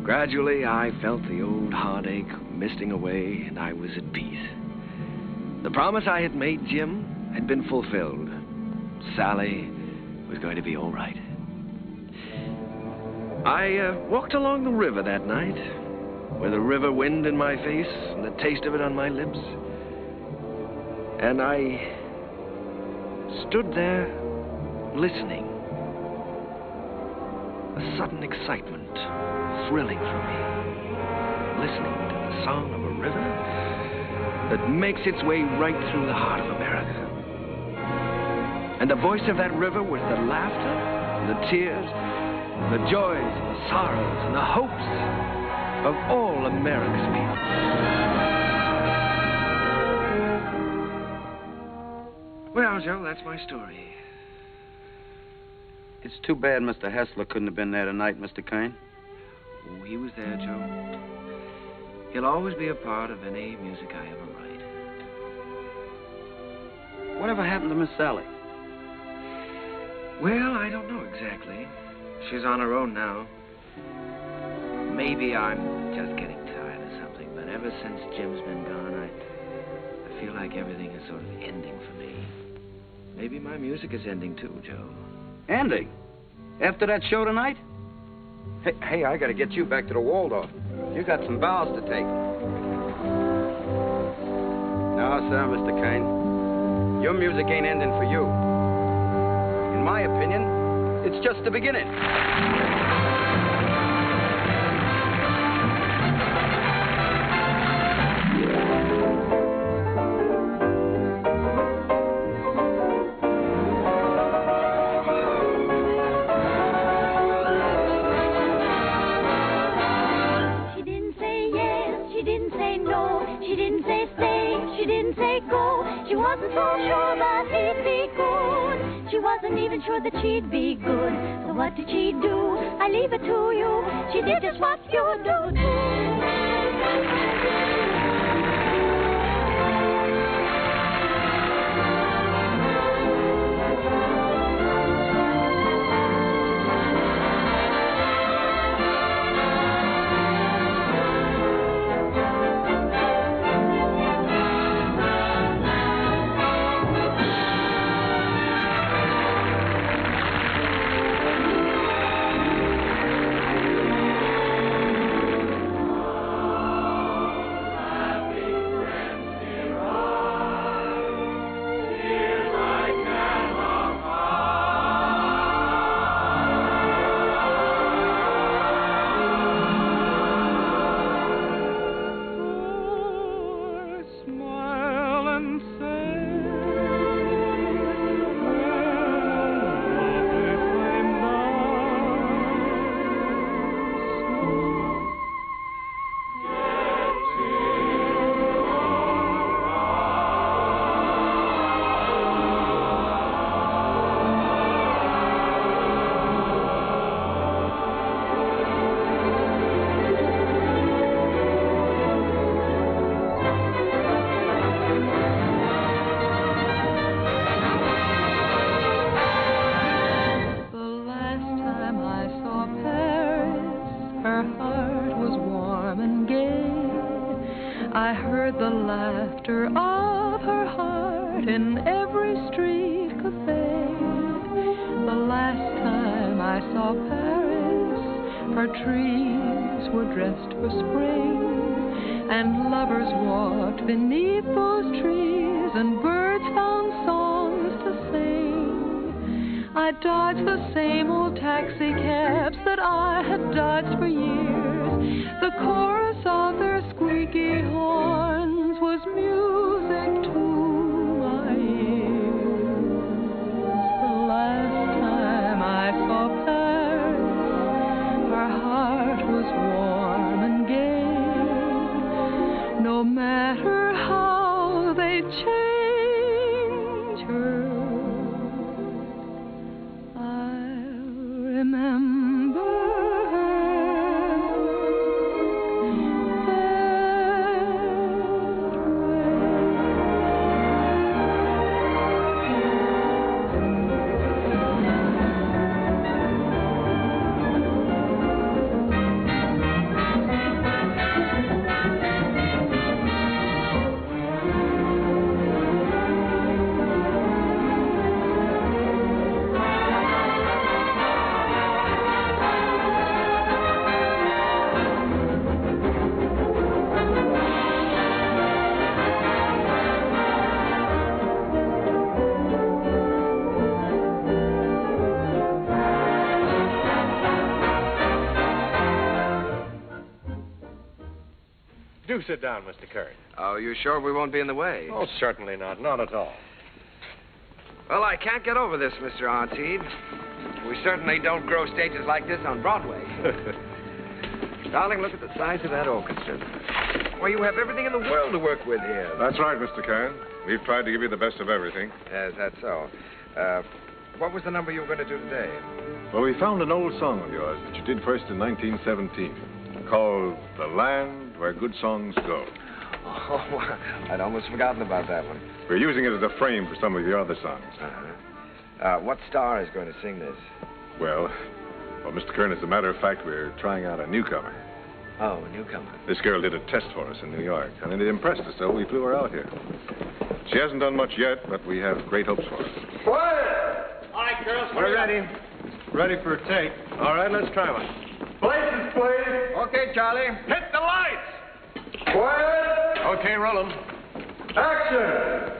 Speaker 10: Gradually, I felt the old heartache misting away, and I was at peace. The promise I had made Jim had been fulfilled. Sally was going to be all right. I walked along the river that night, with the river wind in my face and the taste of it on my lips. And I stood there listening. A sudden excitement thrilling through me, listening to the song of a river that makes its way right through the heart of America. And the voice of that river was the laughter, the tears, the joys, the sorrows, and the hopes of all America's people. Well, Joe, that's my story.
Speaker 12: It's too bad Mr. Hessler couldn't have been there tonight, Mr. Kern.
Speaker 10: Oh, he was there, Joe. He'll always be a part of any music I ever write.
Speaker 12: Whatever happened to Miss Sally?
Speaker 10: Well, I don't know exactly. She's on her own now. Maybe I'm just getting tired of something, but ever since Jim's been gone, I feel like everything is sort of ending for me. Maybe my music is ending too, Joe.
Speaker 12: Ending? After that show tonight?
Speaker 13: Hey, I gotta get you back to the Waldorf.
Speaker 12: You got some bows to take. No, sir, Mr. Kern. Your music ain't ending for you. In my opinion, it's just the beginning.
Speaker 2: didn't say go. She wasn't so sure that he'd be good. She wasn't even sure that she'd be good. So what did she do? I leave it to you. She did just what you do.
Speaker 14: Do sit down, Mr. Kern.
Speaker 10: Oh, you sure we won't be in the way?
Speaker 14: Oh, certainly not. Not at all.
Speaker 10: Well, I can't get over this, Mr. Artide. We certainly don't grow stages like this on Broadway. Darling, look at the size of that orchestra. Why, you have everything in the world to work with here.
Speaker 16: That's right, Mr. Kern. We've tried to give you the best of everything.
Speaker 10: Yes, that's so. What was the number you were going to do today?
Speaker 16: Well, we found an old song of yours that you did first in 1917, called The Land Where Good Songs Go.
Speaker 10: Oh, I'd almost forgotten about that one.
Speaker 16: We're using it as a frame for some of your other songs.
Speaker 10: What star is going to sing this?
Speaker 16: Well, Mr. Kern, as a matter of fact, we're trying out a newcomer.
Speaker 10: Oh, a newcomer.
Speaker 16: This girl did a test for us in New York, and it impressed us, so we flew her out here. She hasn't done much yet, but we have great hopes for her.
Speaker 14: Quiet! All right, girls,
Speaker 21: We're ready.
Speaker 14: Ready for a take. All right, let's try one.
Speaker 21: Places, please.
Speaker 14: Okay, Charlie.
Speaker 21: Hit the lights. Quiet.
Speaker 14: Okay, roll 'em.
Speaker 21: Action.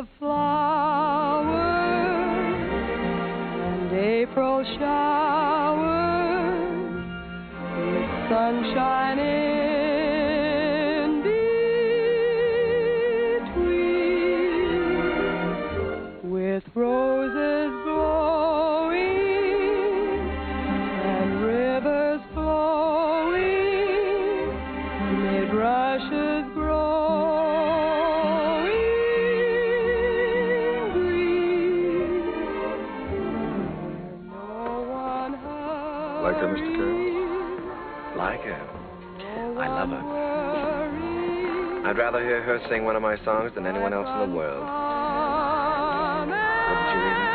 Speaker 3: of flowers and April showers with sunshine in between, with roses blowing and rivers flowing, mid rushes growing green.
Speaker 16: Like her, Mr. Kern?
Speaker 10: Like her? I love her. I'd rather hear her sing one of my songs than anyone else in the world. Wouldn't you even?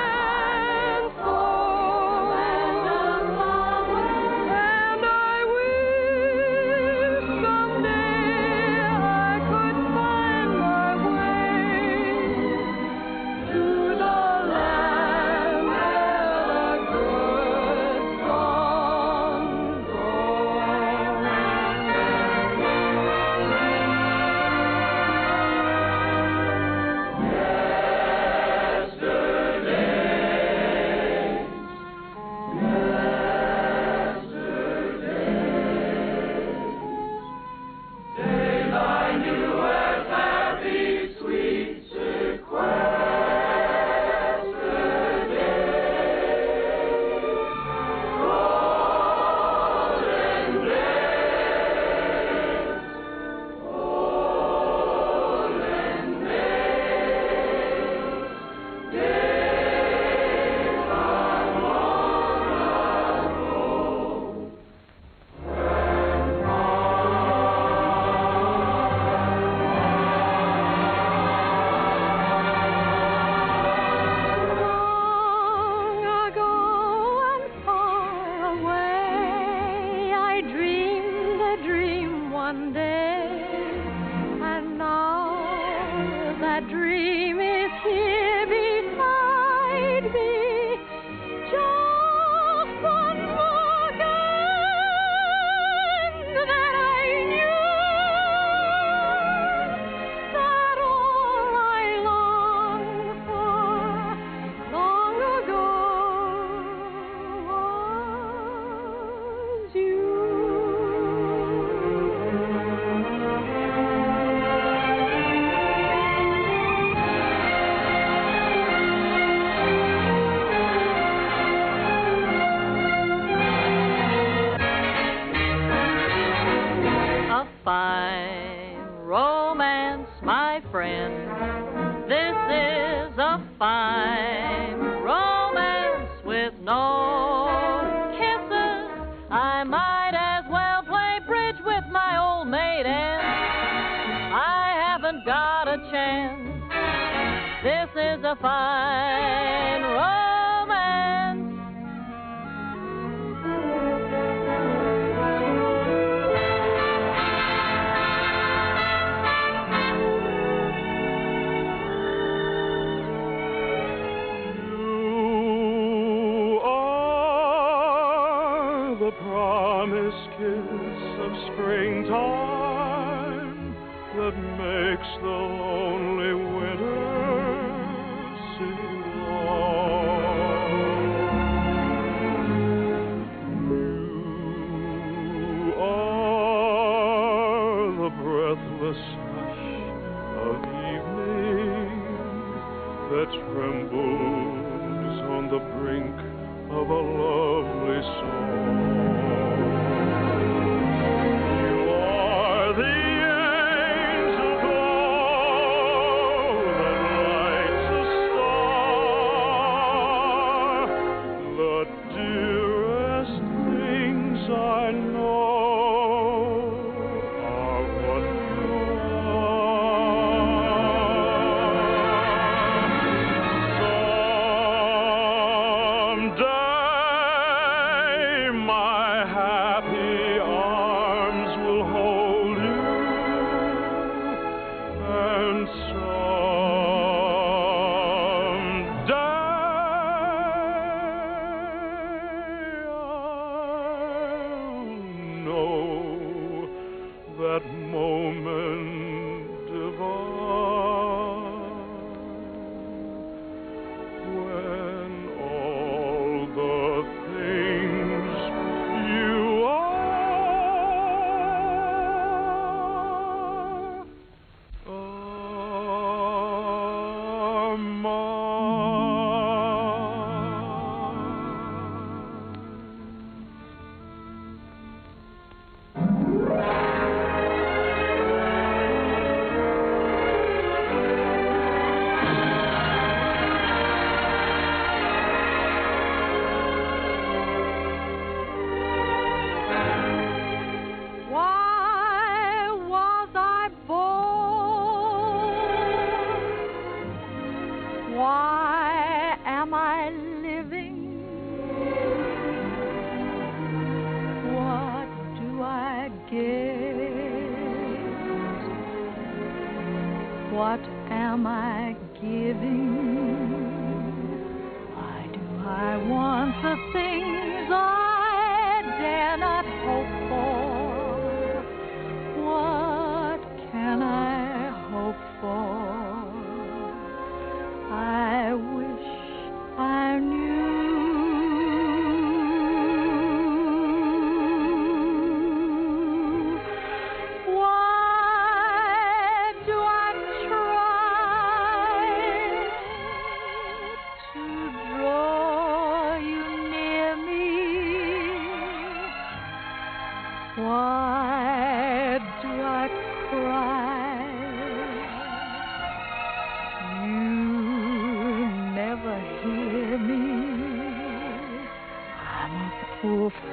Speaker 2: that moment divine.
Speaker 7: what am I giving? Why do I want the things I dare not hope for? What can I hope for? I wish I knew.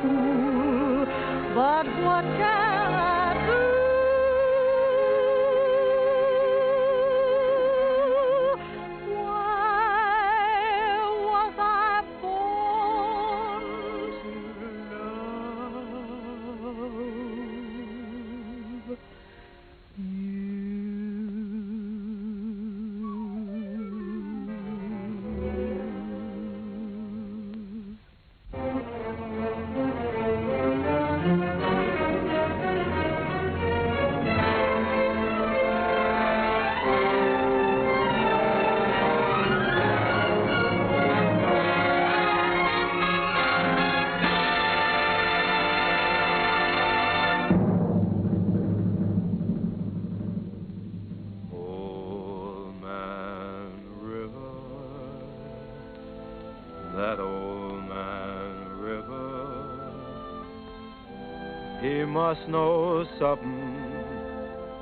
Speaker 7: Fool, but what can I do? Why was I born to love
Speaker 18: That old man River, he must know something,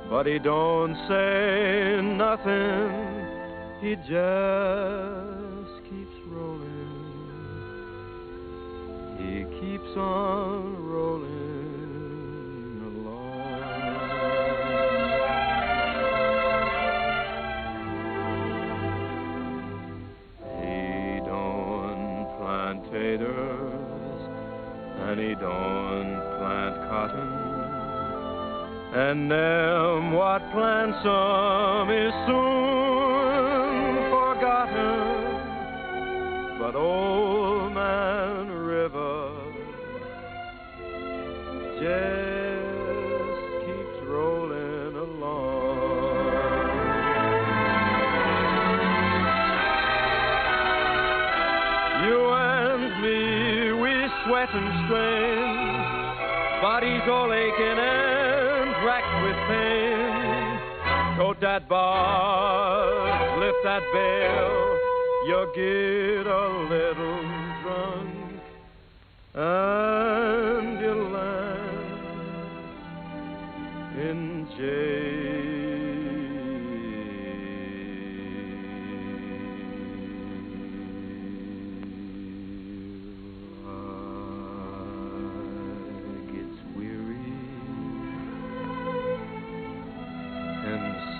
Speaker 18: but he don't say nothing. He just keeps rolling. He keeps on rolling along. He don't plant taters, and he don't plant cotton, and them what plants some is soon forgotten. But old man River just keeps rolling along. You and me, we sweat and strain, bodies all aching and racked with pain. Tote that bar, lift that bell, you get a little drunk, and you land in jail.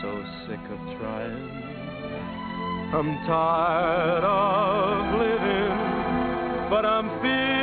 Speaker 18: So sick of trying, I'm tired of living, but I'm feeling